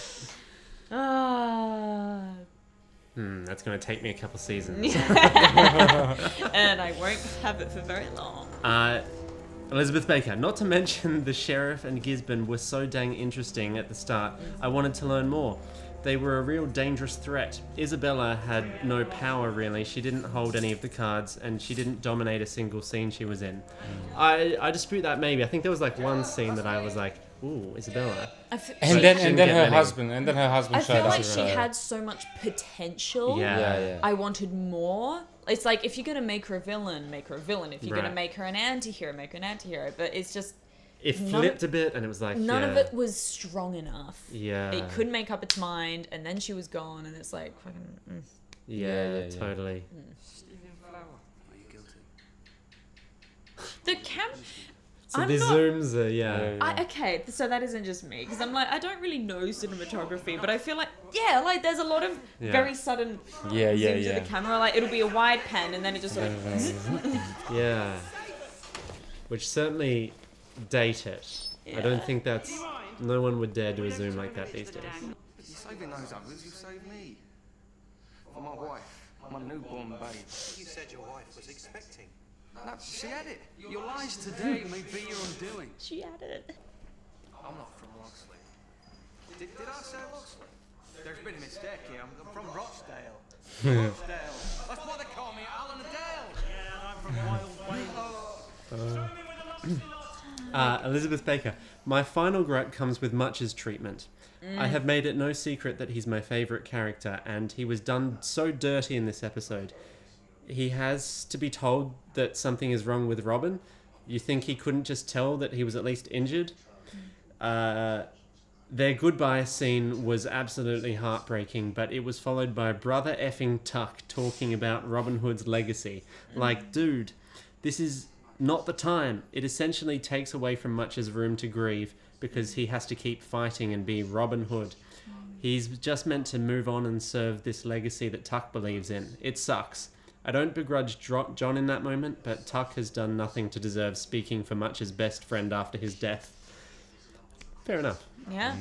A: That's going to take me a couple seasons.
C: And I won't have it for very long.
A: Elizabeth Baker. Not to mention the sheriff and Gisborne were so dang interesting at the start. I wanted to learn more. They were a real dangerous threat. Isabella had no power really. She didn't hold any of the cards and she didn't dominate a single scene she was in. I dispute that maybe. I think there was like one scene that I was like, ooh, Isabella.
B: And then her husband
C: I
B: showed
C: feel
B: up.
C: like she had so much potential.
A: Yeah.
C: I wanted more. It's like, if you're going to make her a villain, make her a villain. If you're going to make her an anti-hero, make her an anti-hero. But it's just...
A: It flipped a bit and it was like,
C: none of it was strong enough.
A: Yeah.
C: It couldn't make up its mind and then she was gone and it's like, fucking...
A: Yeah, totally.
G: Stephen Flower. Are you guilty?
C: The camera...
A: So the zooms are,
C: okay, so that isn't just me, because I'm like, I don't really know cinematography, but I feel like, like there's a lot of very sudden zooms of the camera, like it'll be a wide pan and then it just sort of...
A: Yeah. Which certainly date it. I don't think that's... No one would dare do a zoom like that these days.
J: You're saving those others, you saved me. For my wife, my newborn babe.
D: You said your wife was expecting.
J: No, she had it. Your lies today may be your undoing.
C: She had it.
J: I'm not from Locksley. Did I say Locksley? There's been a mistake here. I'm from Rochdale. Rochdale. That's what they call me, Alan Adele.
D: Yeah, I'm from Wild Wales.
A: Elizabeth Baker. My final gripe comes with Much's treatment. I have made it no secret that he's my favourite character, and he was done so dirty in this episode. He has to be told that something is wrong with Robin. You think he couldn't just tell that he was at least injured? Their goodbye scene was absolutely heartbreaking, but it was followed by brother effing Tuck talking about Robin Hood's legacy. Like, dude, this is not the time. It essentially takes away from Much's room to grieve because he has to keep fighting and be Robin Hood. He's just meant to move on and serve this legacy that Tuck believes in. It sucks. I don't begrudge John in that moment, but Tuck has done nothing to deserve speaking for Much's best friend after his death. Fair enough.
C: Yeah.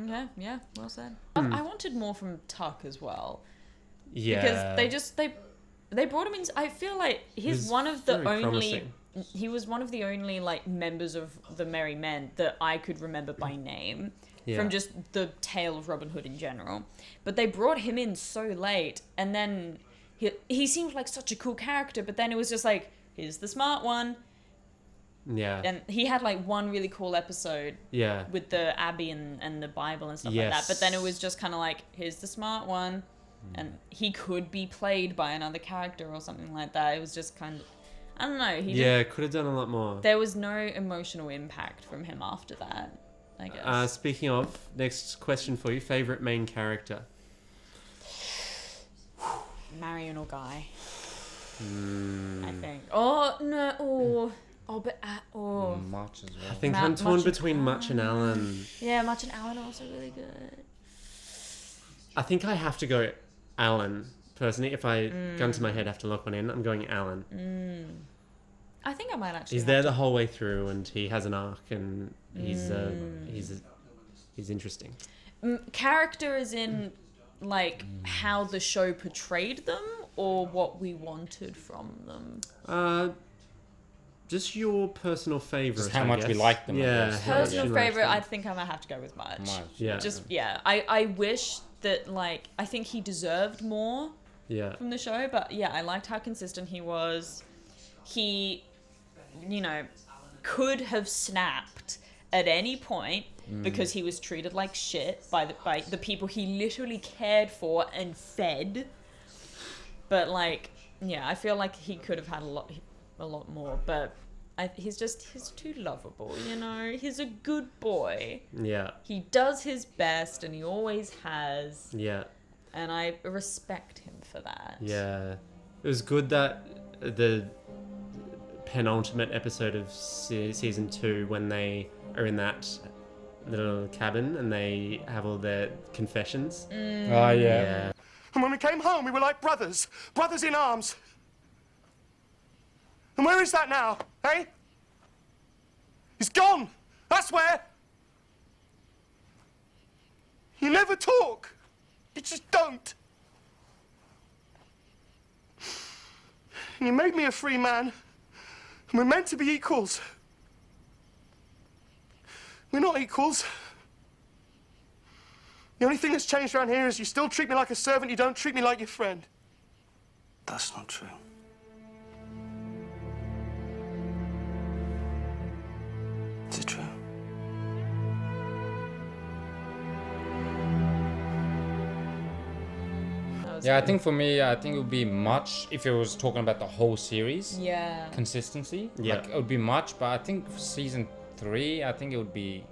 C: Okay. Yeah. Well said. I wanted more from Tuck as well.
A: Yeah.
C: Because they brought him in. I feel like he's one of the only. Promising. He was one of the only like members of the Merry Men that I could remember by name from just the tale of Robin Hood in general. But they brought him in so late, and then he seemed like such a cool character. But then it was just like, here's the smart one.
A: Yeah.
C: And he had like one really cool episode with the Abbey and the Bible and stuff like that. But then it was just kind of like, here's the smart one. And he could be played by another character or something like that. It was just kind of, I don't know.
A: Could have done a lot more.
C: There was no emotional impact from him after that, I guess.
A: Speaking of, next question for you. Favorite main character?
C: Marion or Guy. I think. Oh, no.
B: Much as well.
A: I think I'm torn between Much and Alan.
C: Yeah, Much and Alan are also really good.
A: I think I have to go Alan, personally. If I, gun to my head, have to lock one in, I'm going Alan.
C: I think I might actually.
A: He's there the whole way through, and he has an arc, and he's interesting.
C: Character is in, like, how the show portrayed them, or what we wanted from them?
A: Just your personal favorite.
B: Just how much we like them.
A: Yeah.
C: Personal favorite, I think I might have to go with Much.
A: Yeah.
C: I wish that, like, I think he deserved more from the show, but yeah, I liked how consistent he was. He, could have snapped at any point because he was treated like shit by the people he literally cared for and fed. But, like, yeah, I feel like he could have had a lot more, but he's too lovable, he's a good boy. He does his best and he always has, and I respect him for that.
A: It was good that the penultimate episode of season 2, when they are in that little cabin and they have all their confessions.
D: And when we came home we were like brothers in arms. And where is that now, eh? He's gone. That's where. You never talk. You just don't. And you made me a free man. And we're meant to be equals. We're not equals. The only thing that's changed around here is you still treat me like a servant, you don't treat me like your friend.
K: That's not true. Is it true?
B: Yeah, I think for me, it would be Much if it was talking about the whole series.
C: Yeah.
B: Consistency.
A: Yeah.
B: Like, it would be Much, but I think for season 3, I think it would be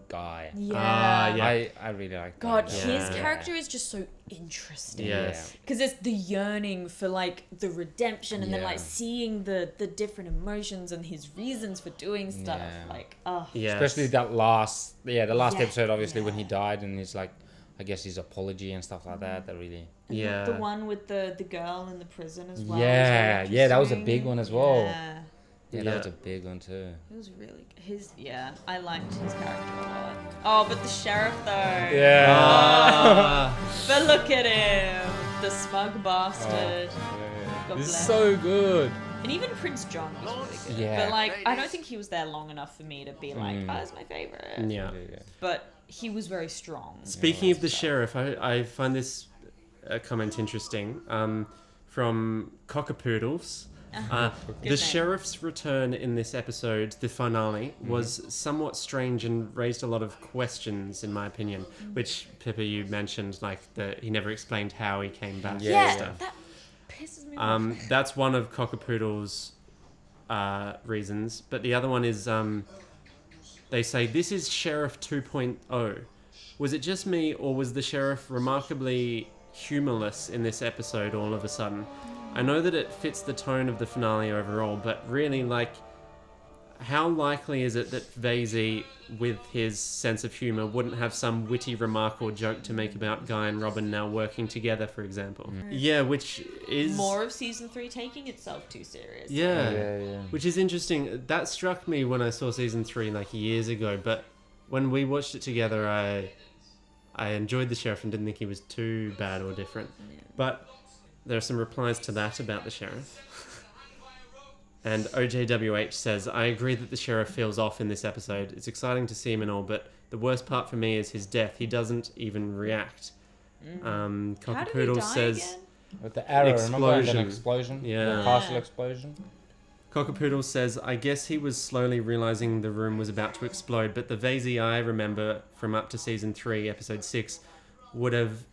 B: Guy.
C: Yeah.
B: I really like
C: God,
B: Guy.
C: his character is just so interesting.
A: Yes.
C: Because it's the yearning for, like, the redemption and then, like, seeing the different emotions and his reasons for doing stuff. Like,
B: Especially that last episode, obviously, when he died, and he's like, I guess his apology and stuff like that. That really.
C: And the one with the girl in the prison as well.
B: Yeah, that was a big one as well.
C: Yeah,
B: that was a big one too.
C: It was really I liked his character a lot. Oh, but the sheriff though.
B: Yeah.
C: But look at him, the smug bastard. God
B: He's
C: bless.
B: so good.
C: And even Prince John was really good.
B: Yeah.
C: But like, I don't think he was there long enough for me to be like, oh, that's my favorite.
A: Yeah.
C: But he was very strong.
A: Speaking of the sheriff, I find this comment interesting. From Cockapoodles. The sheriff's return in this episode, the finale, was somewhat strange and raised a lot of questions, in my opinion. Which, Pippa, you mentioned, like, that he never explained how he came back.
C: That pisses me off.
A: That's one of Cockapoodle's reasons. But the other one is, they say, this is Sheriff 2.0. was it just me, or was the sheriff remarkably humorless in this episode all of a sudden? I know that it fits the tone of the finale overall, but really, like, how likely is it that Vasey, with his sense of humour, wouldn't have some witty remark or joke to make about Guy and Robin now working together, for example? Yeah, which is...
C: More of season 3 taking itself too serious.
A: Yeah, which is interesting. That struck me when I saw season 3 like years ago, but when we watched it together, I enjoyed the sheriff and didn't think he was too bad or different. But there are some replies to that about the sheriff. And OJWH says, I agree that the sheriff feels off in this episode. It's exciting to see him and all, but the worst part for me is his death. He doesn't even react. Cockapoodle says...
B: Again? With the arrow, remember? An explosion?
A: Yeah.
B: A partial explosion?
A: Cockapoodle says, I guess he was slowly realising the room was about to explode, but the Vasey I remember from up to season 3, episode 6, would have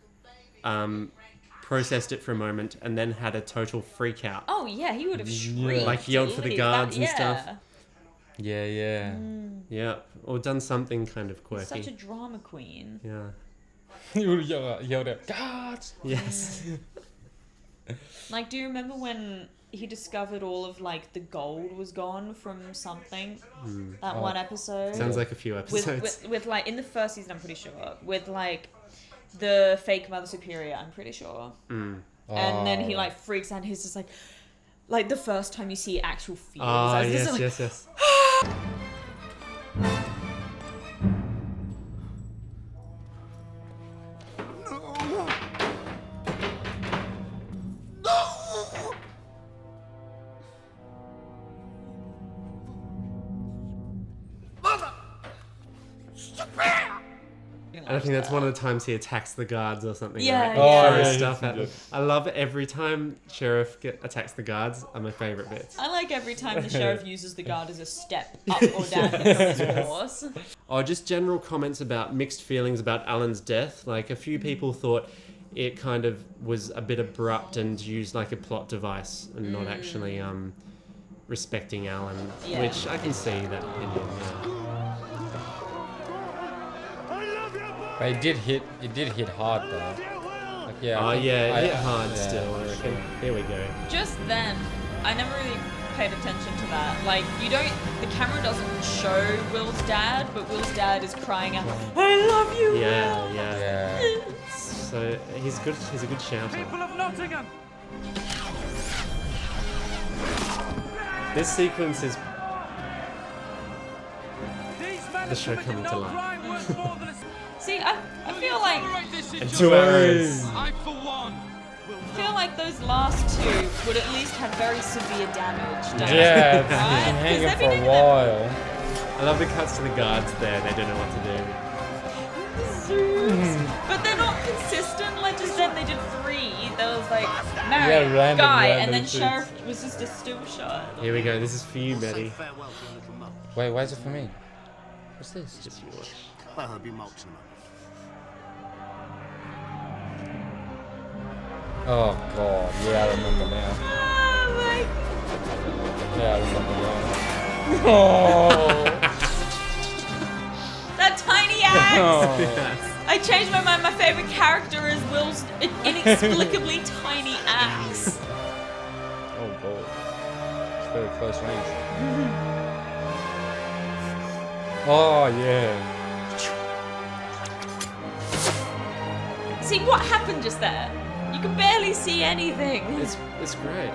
A: processed it for a moment and then had a total freak out.
C: Oh, yeah, he would have shrieked.
A: Like yelled for the guards and stuff.
B: Yeah.
A: Yeah, or done something kind of quirky.
C: Such a drama queen.
A: Yeah.
B: He would have yelled out, guards!
A: Yes.
C: Like, do you remember when he discovered all of, like, the gold was gone from something? That one episode?
A: Sounds like a few episodes.
C: With, like, in the first season, I'm pretty sure. With, like, the fake Mother Superior, I'm pretty sure. And then he, like, freaks out and he's just like the first time you see actual feelings.
A: Oh, yes. I think that's one of the times he attacks the guards or something.
C: Yeah,
A: right?
C: yeah.
A: Throws stuff at them. I love every time Sheriff attacks the guards. Are my favourite bits.
C: I like every time the sheriff uses the guard as a step up or down from his horse.
A: Oh, just general comments about mixed feelings about Alan's death. Like, a few people thought it kind of was a bit abrupt and used like a plot device and not actually respecting Alan, which I can see that opinion. Yeah.
B: But it did hit hard though. Like, yeah.
A: It hit hard still, I reckon. Here we go.
C: Just then, I never really paid attention to that. Like, the camera doesn't show Will's dad, but Will's dad is crying out, I love you, Will!
A: Yeah. So, he's good. He's a good shouter.
J: People of Nottingham!
A: This sequence is the show coming to life.
C: See, I feel like...
A: And 2 arrows.
C: I feel like those last two would at least have very severe damage.
B: Yeah, it's been hanging for a while.
A: I love the cuts to the guards there. They don't know what to do.
C: But they're not consistent. Like, just then they did 3. There was like
B: random
C: Guy, and then
B: shoots.
C: Sheriff was just a still shot.
A: Here we go. This is for you, Betty.
B: Wait, why is it for me? What's this?
A: Just yours.
D: I hope he mocks him.
B: Oh god, yeah, I remember now.
C: Oh my...
B: Yeah, I remember now. Oh!
C: That tiny axe!
B: Oh.
A: Yes.
C: I changed my mind. My favorite character is Will's inexplicably tiny axe.
B: Oh god. It's very close range. Oh yeah.
C: See what happened just there? You can barely see anything.
A: It's great.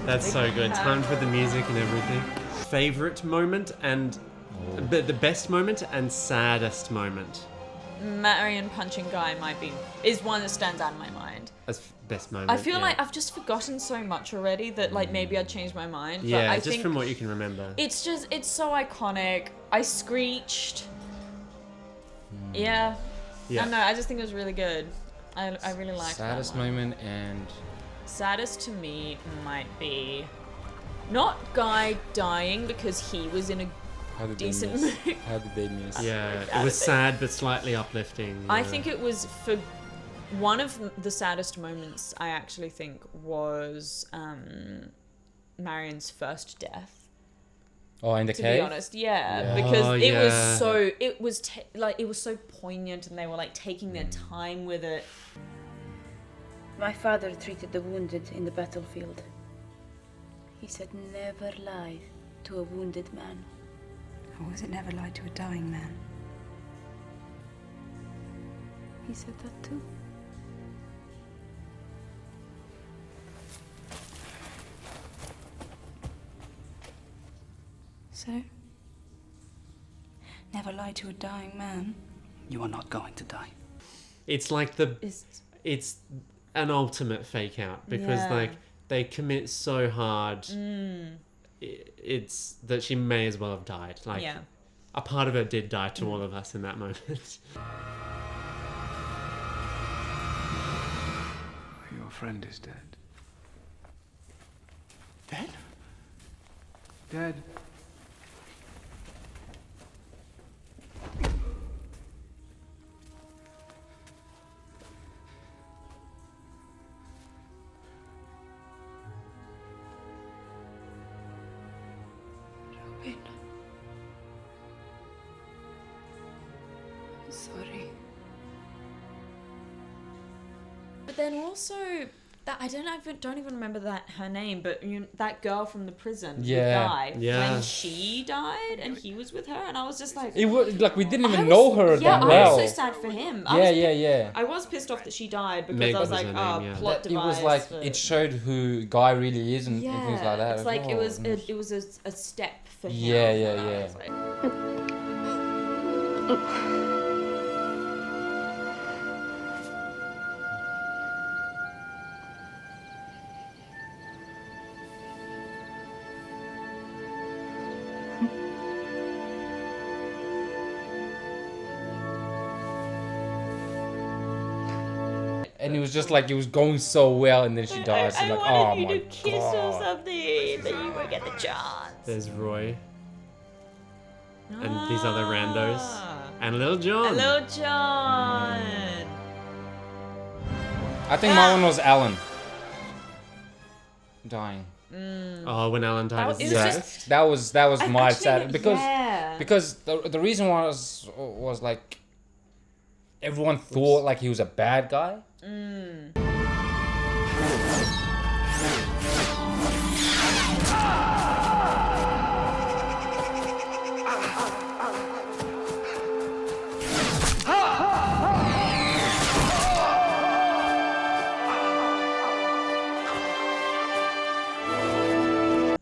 A: That's so good. Timed with the music and everything. Favorite moment and the best moment and saddest moment.
C: Marion punching Guy is one that stands out in my mind.
A: As best moment.
C: I feel like I've just forgotten so much already that like maybe I'd change my mind. But
A: Yeah,
C: I
A: just
C: think
A: from what you can remember.
C: it's so iconic. I screeched. Yeah. I don't know. I just think it was really good. I really liked
B: Saddest
C: that one.
B: moment and
C: Saddest to me might be not Guy dying because he was in a decent mood.
B: How did they miss?
A: Yeah, it was sad but slightly uplifting.
C: I think it was for one of the saddest moments. I actually think was Marion's first death.
B: Oh, in the
C: to
B: cave?
C: be honest, yeah.
B: Yeah.
C: Because
A: Oh,
C: it was
A: yeah.
C: so, it was it was so poignant, and they were like taking their time with it.
E: My father treated the wounded in the battlefield. He said never lie to a wounded man.
L: Or was it never lie to a dying man?
E: He said that too.
L: So? Never lie to a dying man?
J: You are not going to die.
A: It's like it's an ultimate fake out because
C: Yeah.
A: like they commit so hard. It's that she may as well have died. Like
C: Yeah.
A: a part of her did die to all of us in that moment.
K: Your friend is dead.
J: Dead?
K: Dead.
E: Robin. I'm sorry.
C: But then also that I don't even remember her name, but that girl from the prison, the
B: Yeah.
C: guy,
A: Yeah.
C: when she died and he was with her, and I was just like,
B: It was like we didn't even
C: I
B: know
C: was-
B: her
C: yeah,
B: that
C: I
B: well.
C: was so sad for him.
B: Yeah.
C: I was pissed off that she died because
A: Meg
C: I was
A: was
C: like,
A: her
C: oh,
A: name, yeah.
C: plot
B: It
C: device.
B: was like
C: for-
B: it showed who Guy really is and things like that.
C: It's like
B: Oh,
C: it was
B: gosh.
C: a step for him.
B: Yeah, yeah,
C: and I
B: yeah.
C: was like,
B: And it was just like it was going so well, and then she dies.
C: I
B: like,
C: wanted
B: oh
C: you
B: my
C: to kiss or
B: god.
C: something, but you won't get the chance.
A: There's Roy and these other randos
C: Ah.
A: and Little John.
C: Hello, John.
B: I think my one was Alan dying.
A: Oh, when Alan died.
C: That
A: as
C: was- it was
A: Zed.
C: just-
B: That was
C: I
B: my
C: actually-
B: sad because
C: yeah.
B: because the reason was like everyone thought like he was a bad guy.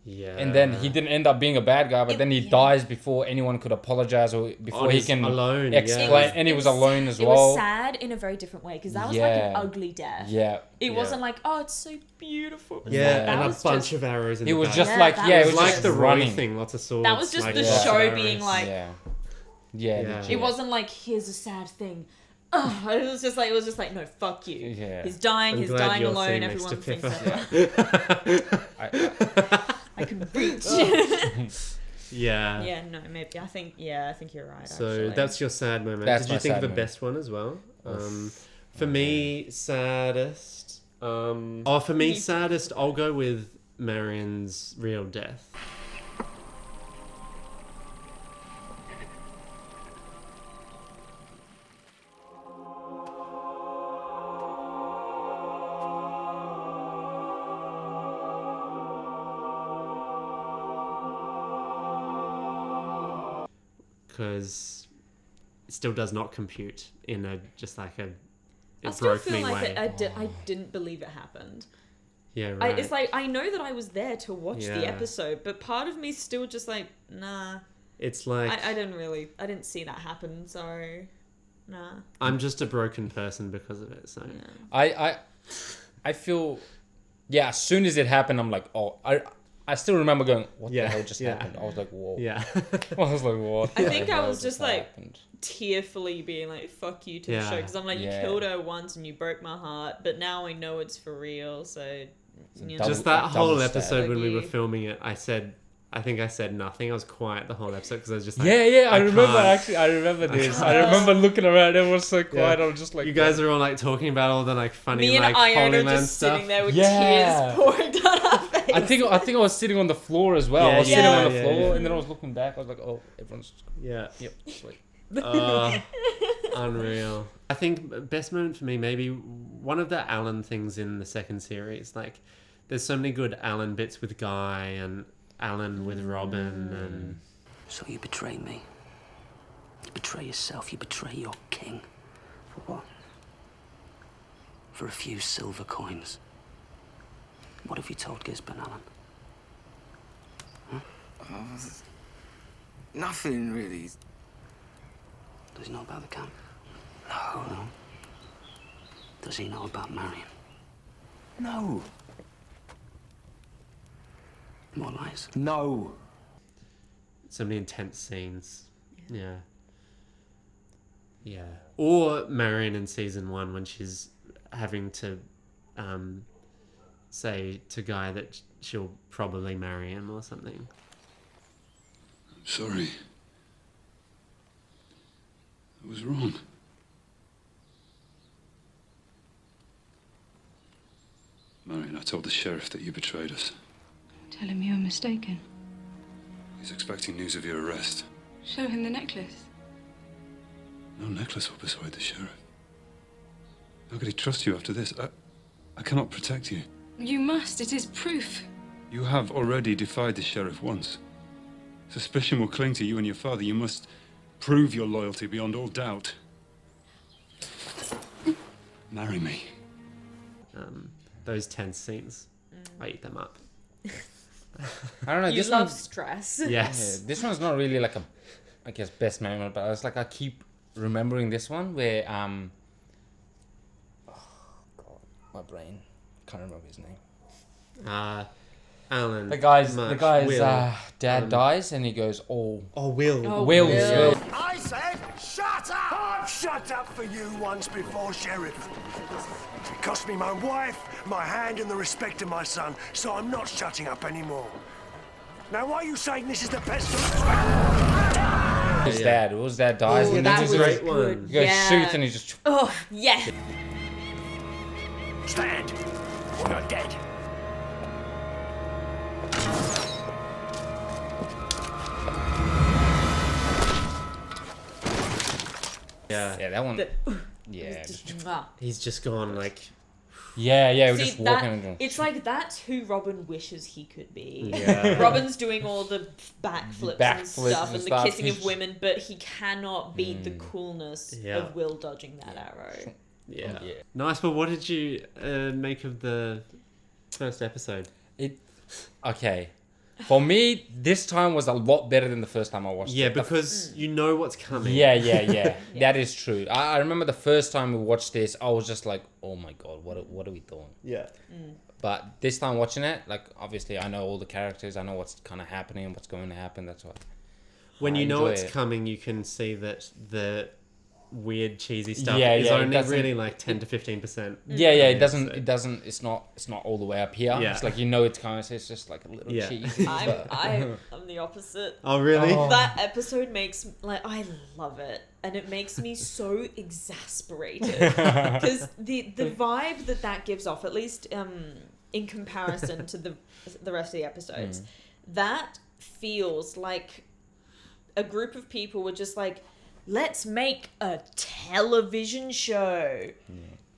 A: Yeah.
B: And then he didn't end up being a bad guy, but then he dies before anyone could apologize or before he
A: he's
B: can
A: alone, yeah.
B: explain. And he was alone as
C: It
B: well.
C: was sad in a very different way because that was like an
B: Yeah.
C: ugly death.
B: Yeah.
C: It
A: Yeah.
C: wasn't like, oh, it's so beautiful. It was
A: Yeah,
C: like, that
A: and a
C: was
A: bunch
C: just-
A: of arrows in
B: He
A: the
B: was
A: back.
B: just
C: Yeah,
B: like
C: that
B: yeah,
A: It
B: it
A: was
B: was
A: like
B: just
A: the Roy
B: running.
A: thing, lots of swords.
C: That was just
A: like
C: the
A: lots of
C: show
A: arrows.
C: being like,
B: Yeah.
A: Yeah.
C: it wasn't like, here's a sad thing. Ugh, it was just like, no, fuck you.
B: Yeah.
C: He's dying.
A: I'm
C: he's
A: glad
C: dying
A: you're
C: alone.
A: sitting next
C: Everyone
A: to
C: thinks
A: Pippa.
C: I can reach.
A: Yeah.
C: Yeah, no, maybe. I think you're right.
A: So
C: actually.
A: that's your sad moment.
B: That's
A: Did you
B: my
A: think of
B: sad
A: a
B: moment.
A: best one as well? For me, saddest. For me, saddest. I'll go with Marion's real death. Because it still does not compute in a just like a
C: I
A: it
C: still
A: broke
C: feel
A: me
C: like
A: way.
C: I didn't believe it happened.
A: Yeah, right.
C: It's like I know that I was there to watch the
A: Yeah.
C: episode, but part of me still just like, nah.
A: It's like
C: I didn't see that happen, so nah.
A: I'm just a broken person because of it. So
B: I feel yeah, as soon as it happened I'm like, oh, I still remember going, what
A: Yeah,
B: the hell just
A: yeah.
B: happened? I was like, whoa.
A: yeah.
B: I was like, what?
C: I
B: the
C: think I
B: hell
C: was just like
B: happened?
C: tearfully being like, fuck you to the
A: Yeah.
C: show, because I'm like, you
B: Yeah.
C: killed her once and you broke my heart, but now I know it's for real, so you know.
A: Just that
B: double
A: whole
B: stab.
A: episode when we were
C: You.
A: filming it, I think I said nothing. I was quiet the whole episode because I was just like,
B: Yeah, I remember
A: can't.
B: actually. I remember this. I remember looking around. Everyone was so quiet. I was just like,
A: you guys are all like talking about all the like funny
C: Me and
A: like
C: Iona
A: Holy Land
C: just
A: stuff.
C: sitting there with
B: Yeah.
C: tears pouring down our face.
B: I think I was sitting on the floor as well.
A: Yeah,
B: I was sitting on the
A: yeah,
B: floor,
A: yeah.
B: and then I was looking back. I was like, oh, everyone's.
A: Yeah.
B: Yep. Sweet.
A: Unreal. I think best moment for me, maybe one of the Alan things in the second series. Like, there's so many good Alan bits with Guy and Alan with Robin and.
M: So you betray me. You betray yourself. You betray your king. For what? For a few silver coins. What have you told Gisborne, Alan? Huh?
N: Nothing really.
M: Does he know about the camp? No. Does he know about Marion?
N: No.
M: More lies?
N: No.
A: So many intense scenes. Yeah. Or Marion in season 1 when she's having to say to Guy that she'll probably marry him or something.
K: I'm sorry. I was wrong. Marion, I told the sheriff that you betrayed us.
L: Tell him you were mistaken.
K: He's expecting news of your arrest.
L: Show him the necklace.
K: No necklace will persuade the sheriff. How could he trust you after this? I cannot protect you.
L: You must. It is proof.
K: You have already defied the sheriff once. Suspicion will cling to you and your father. You must prove your loyalty beyond all doubt. Marry me.
A: Those tense scenes, I eat them up.
B: I don't know.
C: You
B: This
C: love
B: one's
C: stress.
A: Yes.
B: Yeah, this one's not really like a, I guess, best moment, but it's like I keep remembering this one where oh god, my brain can't remember his name.
A: Alan.
B: The guy's
A: Will.
B: dad dies, and he goes,
A: Will.
B: Will.
O: I said, shut up! I've shut up for you once before, Sheriff. It cost me my wife, my hand, and the respect of my son, so I'm not shutting up anymore. Now, why are you saying this is the best of
B: His dad dies,
A: Ooh,
B: and
A: that
B: then
A: was
B: he
A: a great one.
B: He goes shoots, and he just.
C: Oh, yeah.
O: Stand, or you're dead.
A: Yeah,
B: that one.
C: Mwah.
A: He's just gone like.
B: Yeah, we're
C: See,
B: just walking.
C: it's like that's who Robin wishes he could be.
A: Yeah.
C: Robin's doing all the backflips and stuff and the
B: stuff.
C: kissing of women, but he cannot beat the coolness
A: Yeah.
C: of Will dodging that arrow.
A: Yeah. Nice. But what did you make of the first episode?
B: Okay. For me, this time was a lot better than the first time I watched it.
A: Yeah, because you know what's coming.
B: Yeah. That is true. I remember the first time we watched this, I was just like, oh my god, what are we doing?
A: Yeah.
B: But this time watching it, like, obviously I know all the characters, I know what's kind of happening, what's going to happen, that's why.
A: When
B: I
A: you know
B: enjoy
A: it's
B: it.
A: coming, you can see that the weird cheesy stuff
B: Yeah,
A: is
B: it
A: only
B: doesn't-
A: really like 10 to 15%.
B: Yeah, it doesn't, it's not all the way up here.
A: Yeah.
B: It's like, you know, it's kind of, it's just like a little cheesy.
C: I'm the opposite.
A: Oh, really?
C: That episode makes I love it, and it makes me so exasperated because the vibe that gives off, at least in comparison to the rest of the episodes, that feels like a group of people were just like, let's make a television show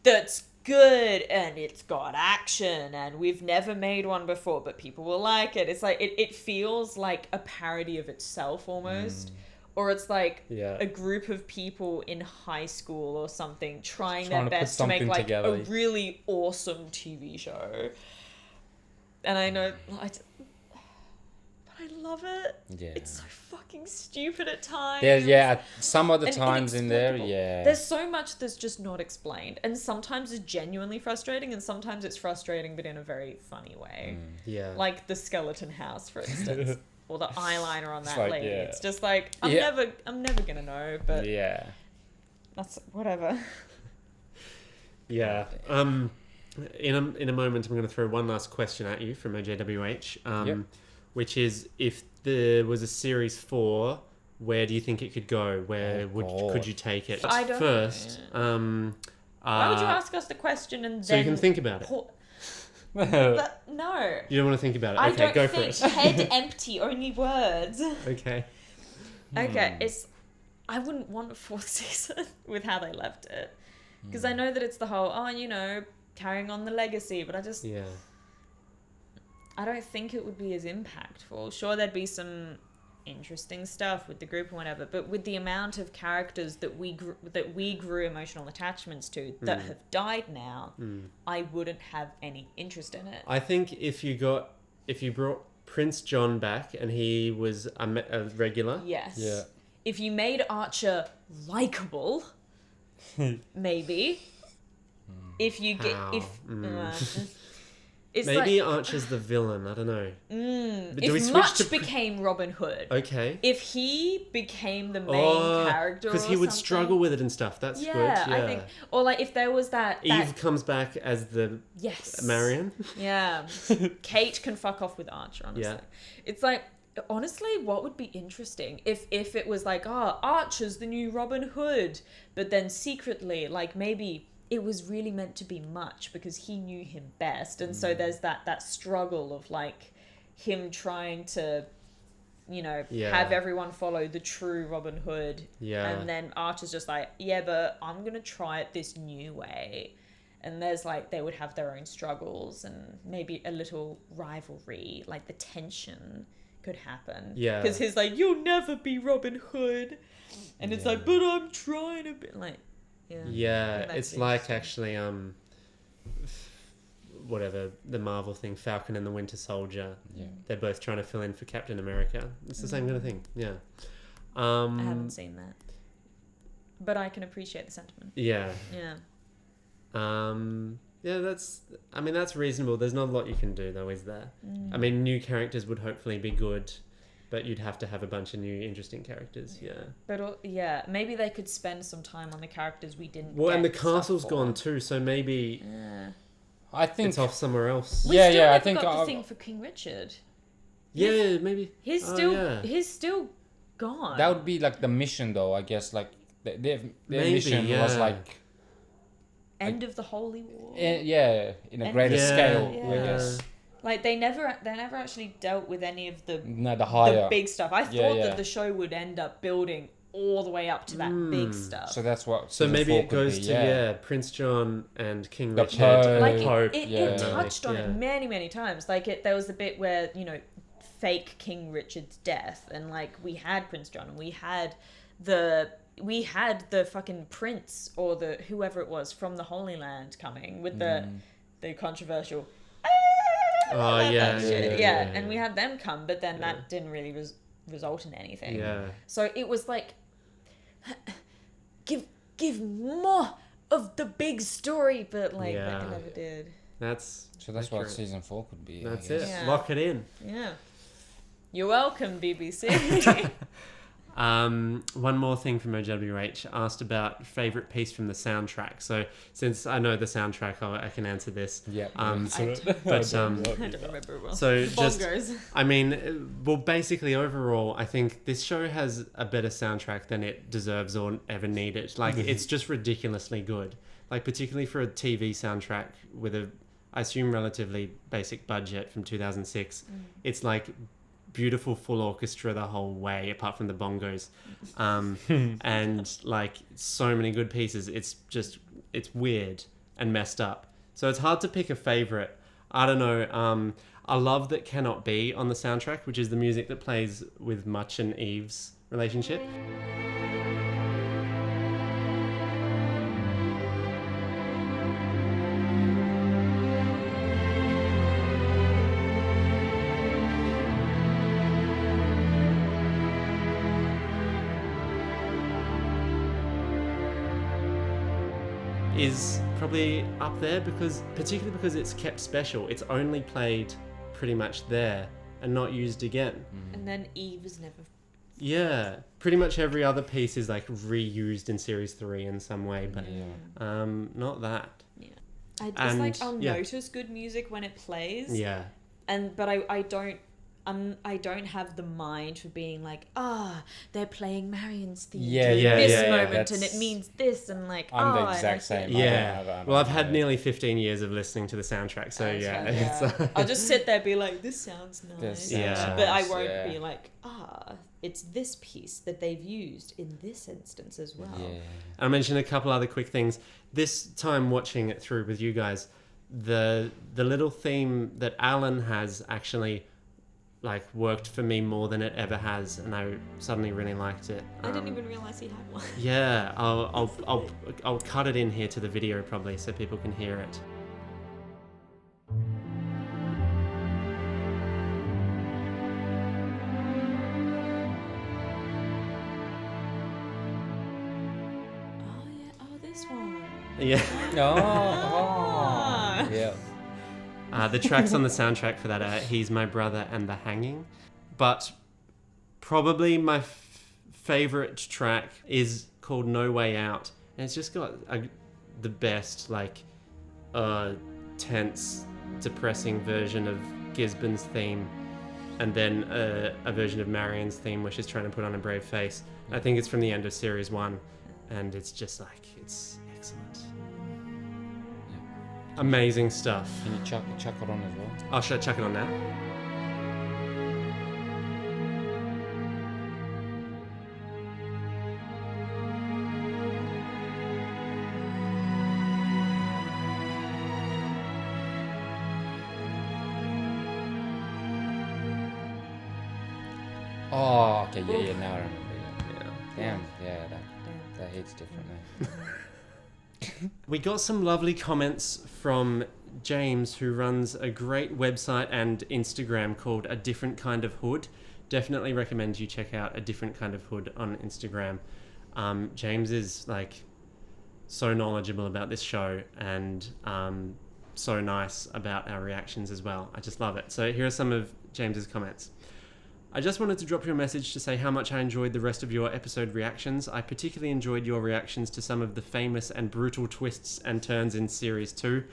C: that's good and it's got action and we've never made one before, but people will like it. It's like it feels like a parody of itself almost. Or it's like a group of people in high school or something trying their best to make like
B: together.
C: a really awesome TV show. And I know I love it.
B: Yeah.
C: It's so fucking stupid at times.
B: Some of the
C: And
B: times in there,
C: inexplicable. There's so much that's just not explained. And sometimes it's genuinely frustrating and sometimes it's frustrating but in a very funny way.
A: Yeah.
C: Like the skeleton house, for instance. Or the eyeliner on that
B: like,
C: lady.
B: yeah.
C: It's just like I'm never gonna know, but that's whatever.
A: Yeah. In a moment, I'm going to throw one last question at you from OJWH, which is, if there was a series 4, where do you think it could go? Where could you take it?
C: I don't
A: First,
C: Why would you ask us the question and
A: so
C: then
A: you can think about it?
C: No.
A: You don't want to think about it.
C: I
A: Okay,
C: don't
A: go for
C: think
A: it.
C: head empty, only words.
A: Okay.
C: Okay, I wouldn't want a 4th season with how they left it. Because I know that it's the whole, carrying on the legacy, but I just...
A: Yeah.
C: I don't think it would be as impactful. Sure, there'd be some interesting stuff with the group or whatever, but with the amount of characters that we grew emotional attachments to that have died now, I wouldn't have any interest in it.
A: I think if you brought Prince John back and he was a regular.
C: Yes.
B: Yeah.
C: If you made Archer likable, maybe. If you get it's
A: maybe
C: like,
A: Archer's the villain. I don't know. But do we
C: if
A: switch
C: Much
A: to
C: became Robin Hood.
A: Okay.
C: If he became the main character,
A: because he would struggle with it and stuff. That's good. Yeah,
C: I think. Or like if there was that
A: Eve comes back as the Marion.
C: Yeah. Kate can fuck off with Archer. Honestly, it's like. Honestly, what would be interesting if it was like, Archer's the new Robin Hood, but then secretly, like maybe it was really meant to be Much because he knew him best, and so there's that struggle of like him trying to, have everyone follow the true Robin Hood, and then Archer's just like, but I'm gonna try it this new way. And there's like, they would have their own struggles and maybe a little rivalry, like the tension could happen. Yeah. Because he's like, you'll never be Robin Hood. And it's like, but I'm trying to be like,
A: Yeah, it's like actually, whatever, the Marvel thing, Falcon and the Winter Soldier. Yeah. They're both trying to fill in for Captain America. It's the same kind of thing. Yeah.
C: I haven't seen that. But I can appreciate the sentiment.
A: Yeah.
C: Yeah.
A: Yeah, that's reasonable. There's not a lot you can do though, is there? I mean, new characters would hopefully be good, but you'd have to have a bunch of new interesting characters. Yeah.
C: But maybe they could spend some time on the characters we didn't.
A: Well, and the castle's gone too, so maybe.
B: I think
A: it's off somewhere else.
B: I think
C: got the thing for King Richard.
A: Yeah, maybe.
C: He's still gone.
B: That would be like the mission, though. I guess like their mission was like.
C: End of the Holy War.
B: Yeah, in a greater scale, I guess.
C: Like they never actually dealt with any of the
B: higher
C: big stuff. I thought that the show would end up building all the way up to that big stuff.
B: So that's what.
A: So maybe it goes to Prince John and King Richard.
C: Like it touched on it many, many times. Like there was the bit where fake King Richard's death, and like we had Prince John, and we had the fucking prince or the whoever it was from the Holy Land coming with the controversial and we had them come, but then that didn't really result in anything. So it was like give more of the big story, but like they never did.
A: That's
B: what season 4 could be.
A: That's it. Lock it in.
C: Yeah, you're welcome, BBC.
A: One more thing from OWH asked about favourite piece from the soundtrack. So since I know the soundtrack, I can answer this.
B: Yeah.
C: I don't remember it well.
A: So
C: Bongos.
A: Basically overall, I think this show has a better soundtrack than it deserves or ever needed. Like it's just ridiculously good. Like particularly for a TV soundtrack with I assume relatively basic budget from 2006. It's like beautiful full orchestra the whole way, apart from the bongos, and like so many good pieces. It's weird and messed up, so it's hard to pick a favorite. I don't know. I love that Cannot Be on the soundtrack, which is the music that plays with Much and Eve's relationship. Is probably up there particularly because it's kept special. It's only played pretty much there and not used again.
C: And then Eve is never.
A: Yeah, pretty much every other piece is like reused in series 3 in some way, but not that.
C: Yeah, I'll notice good music when it plays.
A: Yeah,
C: but I don't I don't have the mind for being like, they're playing Marion's theme moment, and it means this, and like,
B: I'm the exact same.
A: Yeah. Well, I've had nearly 15 years of listening to the soundtrack, so
C: I'll just sit there and be like, this sounds nice. But I won't be like, it's this piece that they've used in this instance as well.
A: Yeah. I'll mention a couple other quick things. This time watching it through with you guys, the little theme that Alan has actually like worked for me more than it ever has, and I suddenly really liked it.
C: I didn't even realize he had one.
A: Yeah, I'll cut it in here to the video probably so people can hear it.
C: This one.
A: Yeah.
B: Yeah.
A: The tracks on the soundtrack for that are He's My Brother and The Hanging. But probably my favorite track is called No Way Out. And it's just got the best, like, tense, depressing version of Gisborne's theme. And then a version of Marion's theme where she's trying to put on a brave face. I think it's from the end of Series 1. And it's just like, it's excellent. Amazing stuff.
B: Can you chuck it on as well?
A: Oh, should I chuck it on now?
B: Oh, okay, yeah, now I remember. Damn, that hits differently.
A: We got some lovely comments from James, who runs a great website and Instagram called A Different Kind of Hood. Definitely recommend you check out A Different Kind of Hood on Instagram. James is like so knowledgeable about this show and so nice about our reactions as well. I just love it. So here are some of James's comments. I just wanted to drop you a message to say how much I enjoyed the rest of your episode reactions. I particularly enjoyed your reactions to some of the famous and brutal twists and turns in Series 2,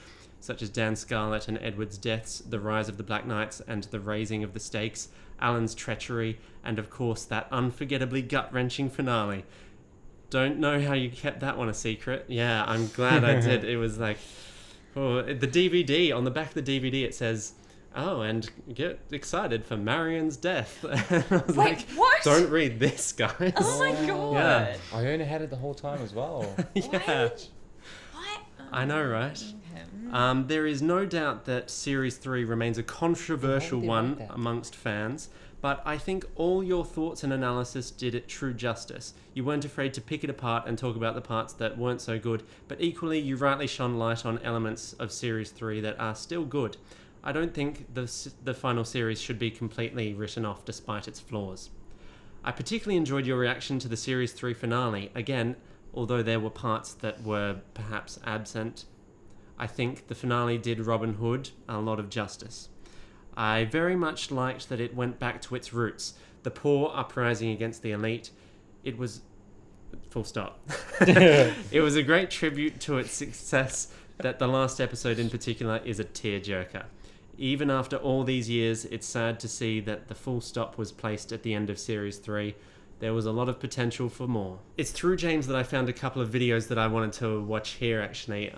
A: such as Dan Scarlett and Edward's deaths, the rise of the Black Knights and the raising of the stakes, Alan's treachery, and of course that unforgettably gut-wrenching finale. Don't know how you kept that one a secret. Yeah, I'm glad I did. It was like, the DVD, on the back of the DVD it says, oh, and get excited for Marion's death. And I was like,
C: what?
A: Don't read this, guys.
C: Oh my god.
A: Yeah.
B: I only had it the whole time as well.
A: Yeah.
C: What?
A: I know, right? There is no doubt that Series 3 remains a controversial one amongst fans, but I think all your thoughts and analysis did it true justice. You weren't afraid to pick it apart and talk about the parts that weren't so good, but equally you rightly shone light on elements of Series 3 that are still good. I don't think the final series should be completely written off despite its flaws. I particularly enjoyed your reaction to the Series 3 finale. Again, although there were parts that were perhaps absent, I think the finale did Robin Hood a lot of justice. I very much liked that it went back to its roots, the poor uprising against the elite. It was... full stop. It was a great tribute to its success that the last episode in particular is a tearjerker. Even after all these years, it's sad to see that the full stop was placed at the end of Series 3. There was a lot of potential for more. It's through James that I found a couple of videos that I wanted to watch here, actually,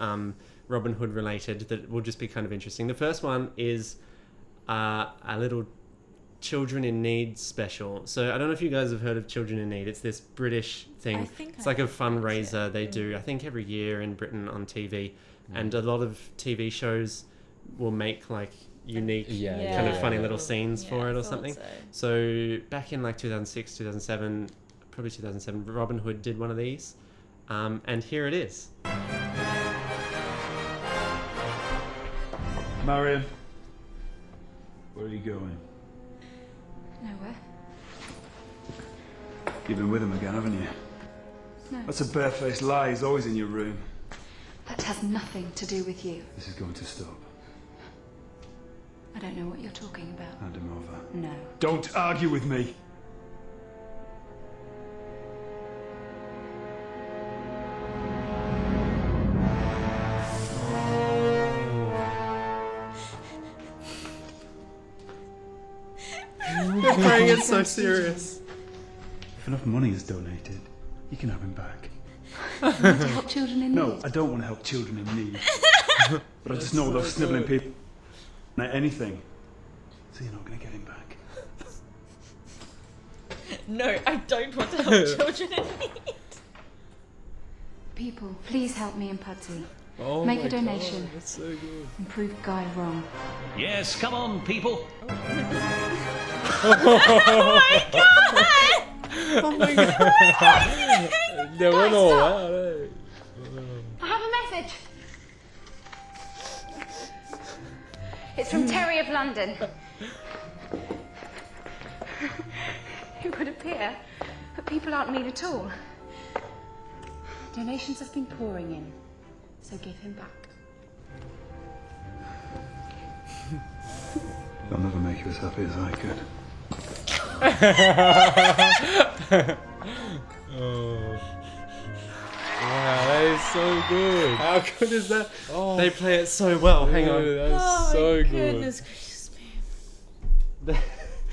A: Robin Hood related, that will just be kind of interesting. The first one is a little Children in Need special. So I don't know if you guys have heard of Children in Need. It's this British thing. It's like a fundraiser they do, I think, every year in Britain on TV. And a lot of TV shows will make like unique kind of funny little scenes for it or something. So back in like 2006, 2007, probably 2007, Robin Hood did one of these. And here it is.
K: Marion, where are you going?
L: Nowhere.
K: You've been with him again, haven't you?
L: No.
K: That's a barefaced lie. He's always in your room.
L: That has nothing to do with you.
K: This is going to stop.
L: I don't know what you're talking about.
K: Hand him over.
L: No.
K: Don't argue with me.
A: playing it so serious.
K: If enough money is donated, you can have him back.
L: You want to help children in need?
K: No, I don't want to help children in need. But I just know those snivelling people not anything. So you're not going to get him back.
C: No, I don't want to help children in need.
L: People, please help me and Pudgy.
B: Oh
L: Make
B: my
L: a donation.
B: God, that's so good.
L: And prove Guy wrong.
P: Yes, come on, people.
C: Oh my god!
A: Oh my god!
B: They went all out, eh?
L: I have a message. It's from Terry of London. It would appear that people aren't mean at all. Donations have been pouring in, so give him back.
K: I'll never make you as happy as I could.
B: Oh. Wow, that is so good.
A: How good is that?
B: Oh.
A: They play it so well. Hang on.
B: Dude, that is
C: Oh
B: so
C: my
B: good.
C: goodness gracious me.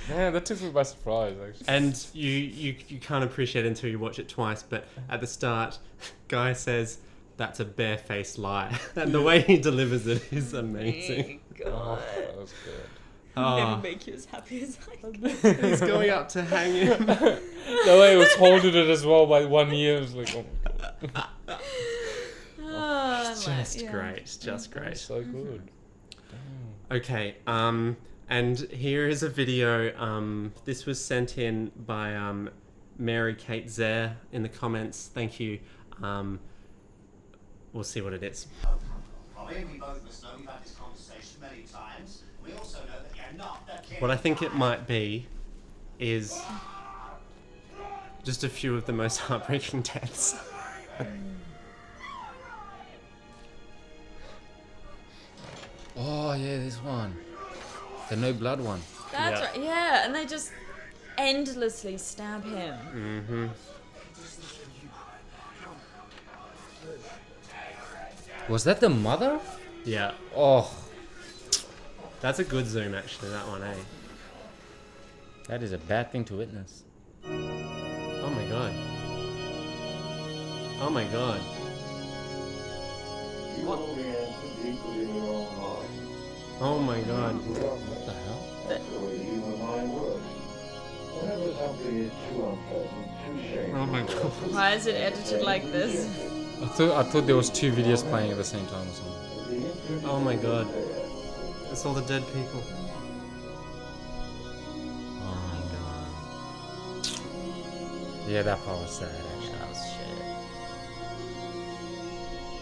B: Man, that took me by surprise, actually.
A: And you can't appreciate it until you watch it twice, but at the start, Guy says, "That's a barefaced lie." And the way he delivers it is amazing.
C: God.
B: That was good.
C: Never make you as happy as I can.
A: He's going up to hang him.
B: The way he was holding it as well by one ear, was like, oh my God.
A: Just great. Just great.
B: So good.
A: Okay, and here is a video. This was sent in by Mary Kate Zare in the comments. Thank you. We'll see what it is.
Q: Robin, we both must know we've had this conversation many times. We also know that you're not the king.
A: What I think it might be is just a few of the most heartbreaking deaths.
B: Oh, yeah, this one. The no blood one.
C: That's
A: Yeah.
C: right, yeah, and they just endlessly stab him.
A: Mm-hmm.
B: Was that the mother?
A: Yeah.
B: Oh.
A: That's a good zoom, actually, that one, eh?
B: That is a bad thing to witness.
A: Oh my god. Oh my god. Oh my god.
B: What the hell?
A: Oh my god.
C: Why is it edited like this?
B: I thought there was two videos playing at the same time or something.
A: Oh my god. It's all the dead people.
B: Yeah, that part was sad, actually.
C: That was shit.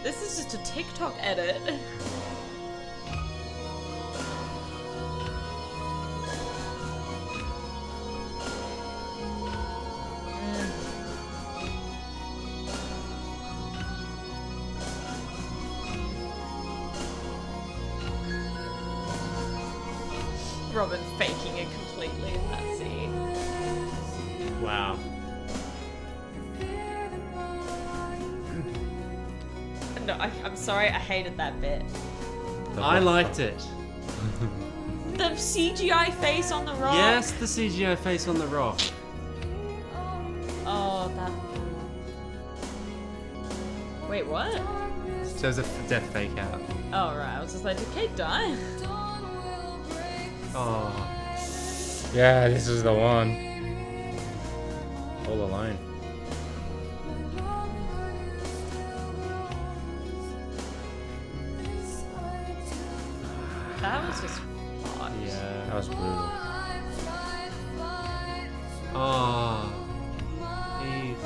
C: This is just a TikTok edit. Robin faking it completely in that scene.
A: Wow.
C: No, I'm sorry, I hated that bit.
A: I liked it.
C: The CGI face on the rock.
A: Yes, the CGI face on the rock.
C: Oh, that. Wait, what?
A: So it was a death fake out.
C: Oh, right. I was just like, did Kate die?
A: Oh.
B: Yeah, this is the one. All alone.
C: That was just fucked.
A: Yeah.
B: That was brutal.
A: Oh. Eve.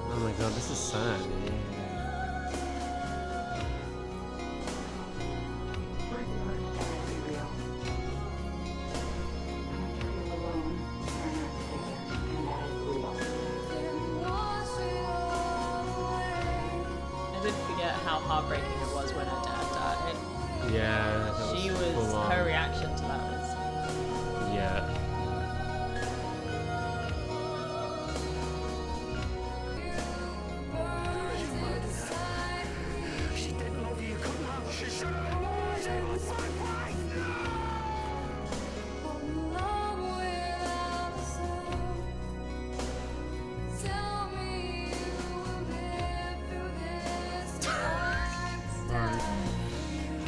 A: Oh my god, this is sad.
C: I did forget how heartbreaking it was when her dad died.
A: Yeah. That
C: She was,
A: full on.
C: her reaction to that was.
A: Yeah.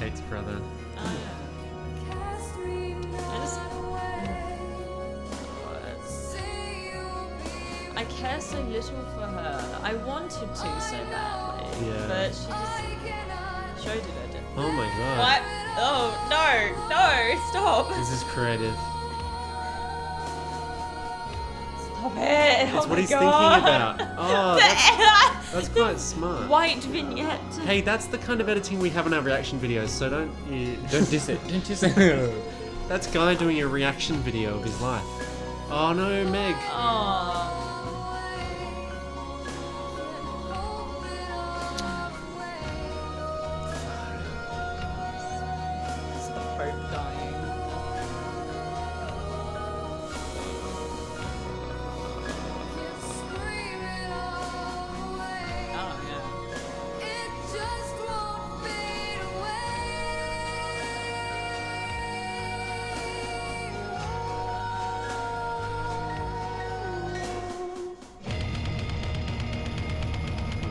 A: Kate's brother.
C: I care so little for her. I wanted to so badly.
A: Yeah.
C: But she just showed it I did.
A: Oh my god.
C: What? Oh, no, stop.
A: This is creative.
C: Stop it.
A: It's
C: Oh
A: what
C: my
A: he's
C: God.
A: thinking about. Oh, that's quite smart.
C: White vignette.
A: Hey, that's the kind of editing we have on our reaction videos, so don't
B: diss it. Don't diss it.
A: That's Guy doing a reaction video of his life. Oh no, Meg.
C: Oh. It's the Pope dying. Oh, yeah.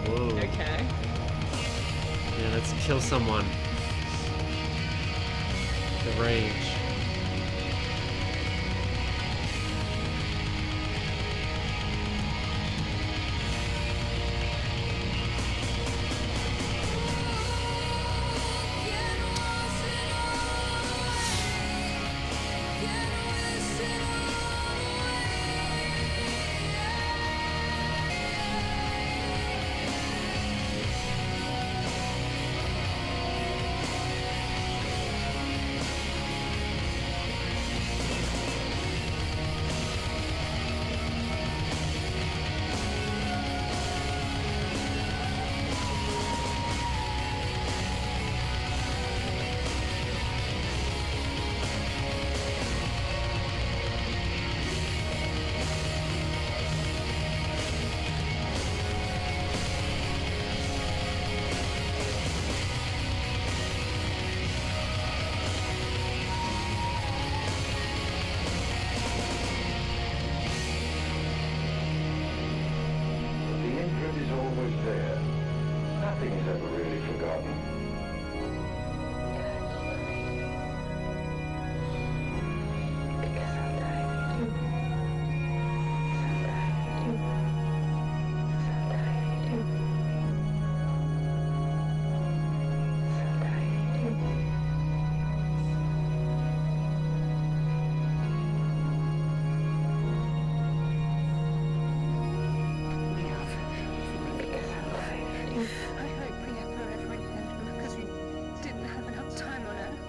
A: Whoa.
C: Okay.
A: Yeah, let's kill someone. The rage.
R: The imprint is always there. Nothing is ever really forgotten.
L: I hope we have forever in heaven because we didn't have enough time on earth.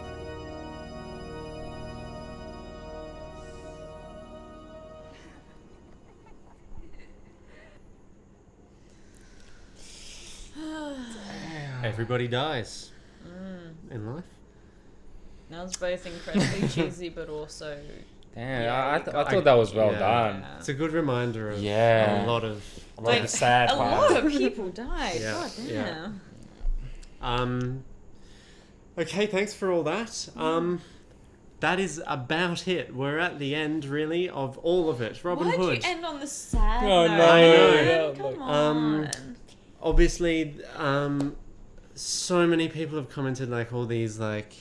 A: Everybody dies in life.
C: That was both incredibly cheesy, but also.
B: Damn,
C: yeah,
B: I thought that was well done.
A: It's a good reminder of
B: Yeah.
A: a lot of
B: sad
C: a
B: parts.
C: lot of people died.
A: Yeah,
C: God
A: yeah.
C: damn.
A: Okay, thanks for all that. That is about it. We're at the end, really, of all of it. Robin
C: Why'd
A: Hood.
C: you end on the sad
B: Oh,
C: note?
B: no.
C: Man?
B: Yeah,
C: Come on.
A: Obviously, so many people have commented like all these like,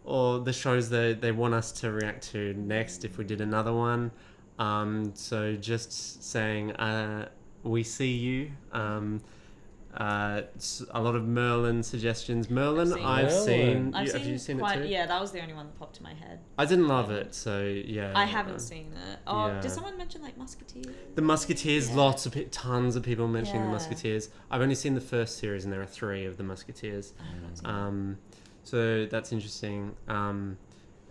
A: or the shows that they want us to react to next if we did another one. So just saying, we see you. A lot of Merlin suggestions. Merlin, I've seen. Have you seen it too?
C: Yeah, that was the only one that popped to my head.
A: I didn't love it, so yeah.
C: I haven't seen it. Oh,
A: yeah.
C: did someone mention like Musketeers?
A: The Musketeers,
C: Yeah.
A: lots of tons of people mentioning the
C: Yeah.
A: Musketeers. I've only seen the first series, and there are 3 of the Musketeers.
C: I haven't seen
A: So that's interesting.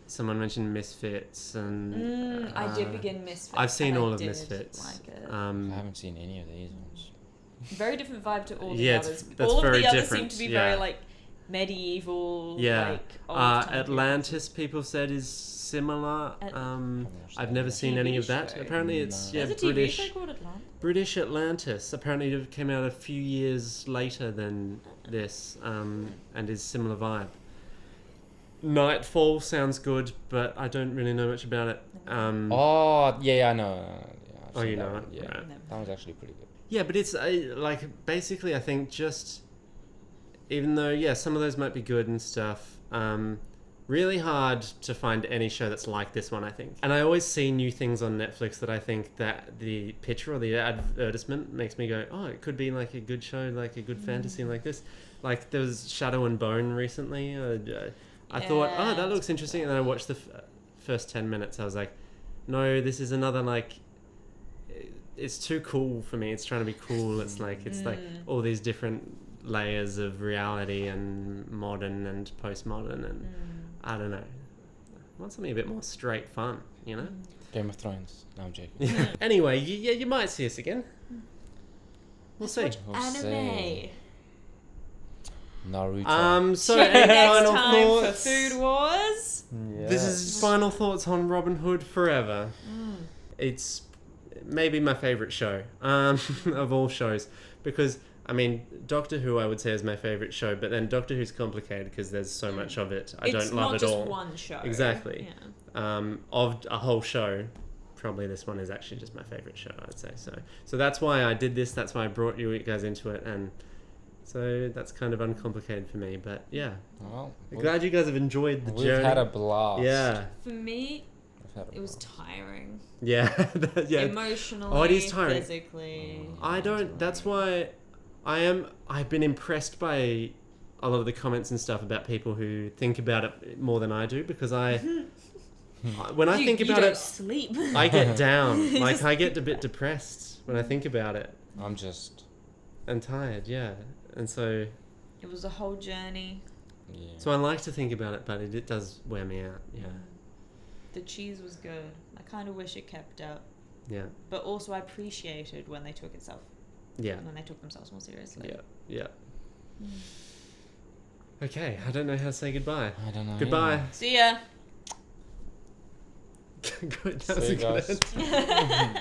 A: Someone mentioned Misfits, and
C: I did begin Misfits.
A: I've seen
C: and I
A: all of
C: did
A: Misfits.
C: like it.
B: I haven't seen any of these ones.
C: Very different vibe to all the
A: Yeah,
C: others.
A: that's
C: All of
A: very
C: the others
A: different,
C: seem to be
A: yeah.
C: very like medieval.
A: Yeah,
C: Like, old-time
A: Atlantis. People said is similar. I've never seen any of that.
C: show.
A: Apparently, it's yeah
C: There's a TV
A: British.
C: show called Atlantis.
A: British Atlantis. Apparently, it came out a few years later than this, and is similar vibe. Nightfall sounds good, but I don't really know much about it.
B: Oh, yeah, I know. Yeah, I've
A: Oh,
B: seen
A: you
B: that
A: know
B: one.
A: it?
B: Yeah,
A: Right.
B: that was actually pretty good.
A: Yeah, but it's like basically, I think just even though, yeah, some of those might be good and stuff, really hard to find any show that's like this one, I think. And I always see new things on Netflix that I think that the picture or the advertisement makes me go, oh, it could be like a good show, like a good fantasy like this. Like there was Shadow and Bone recently. I thought, oh, that looks interesting. And then I watched the first 10 minutes. I was like, no, this is another like... It's too cool for me. It's trying to be cool. It's like all these different layers of reality and modern and postmodern and I don't know. I want something a bit more straight fun, you know?
B: Game of Thrones. No, I'm joking.
A: Anyway, you might see us again. We'll see.
C: Anime.
B: Naruto.
A: So
C: Next
A: any final
C: time
A: thoughts?
C: for Food Wars.
B: Yeah.
A: This is final thoughts on Robin Hood Forever. It's maybe my favourite show of all shows because I mean Doctor Who I would say is my favourite show, but then Doctor Who's complicated because there's so much of it. I don't love it all. It's not just
C: one show.
A: Exactly.
C: Yeah.
A: Of a whole show, probably this one is actually just my favourite show, I'd say. So that's why I did this. That's why I brought you guys into it, and so that's kind of uncomplicated for me. But yeah,
B: well,
A: I'm glad you guys have enjoyed the journey.
B: We've had a blast.
A: Yeah.
C: For me, it was tiring.
A: Yeah. Yeah.
C: Emotionally,
A: oh, it is tiring.
C: Physically.
A: I don't. That's why I've been impressed by a lot of the comments and stuff about people who think about it more than I do because when I think about it,
C: sleep.
A: I get down. Like I get a bit depressed when I think about it. And tired, yeah. And so
C: it was a whole journey.
B: Yeah.
A: So I like to think about it, but it does wear me out. Yeah.
C: The cheese was good. I kind of wish it kept up.
A: Yeah.
C: But also I appreciated when they took itself.
A: Yeah.
C: When they took themselves more seriously.
A: Yeah. Okay, I don't know how to say goodbye.
B: I don't know.
A: Goodbye.
B: Either.
C: See ya.
A: Good. That was a good end.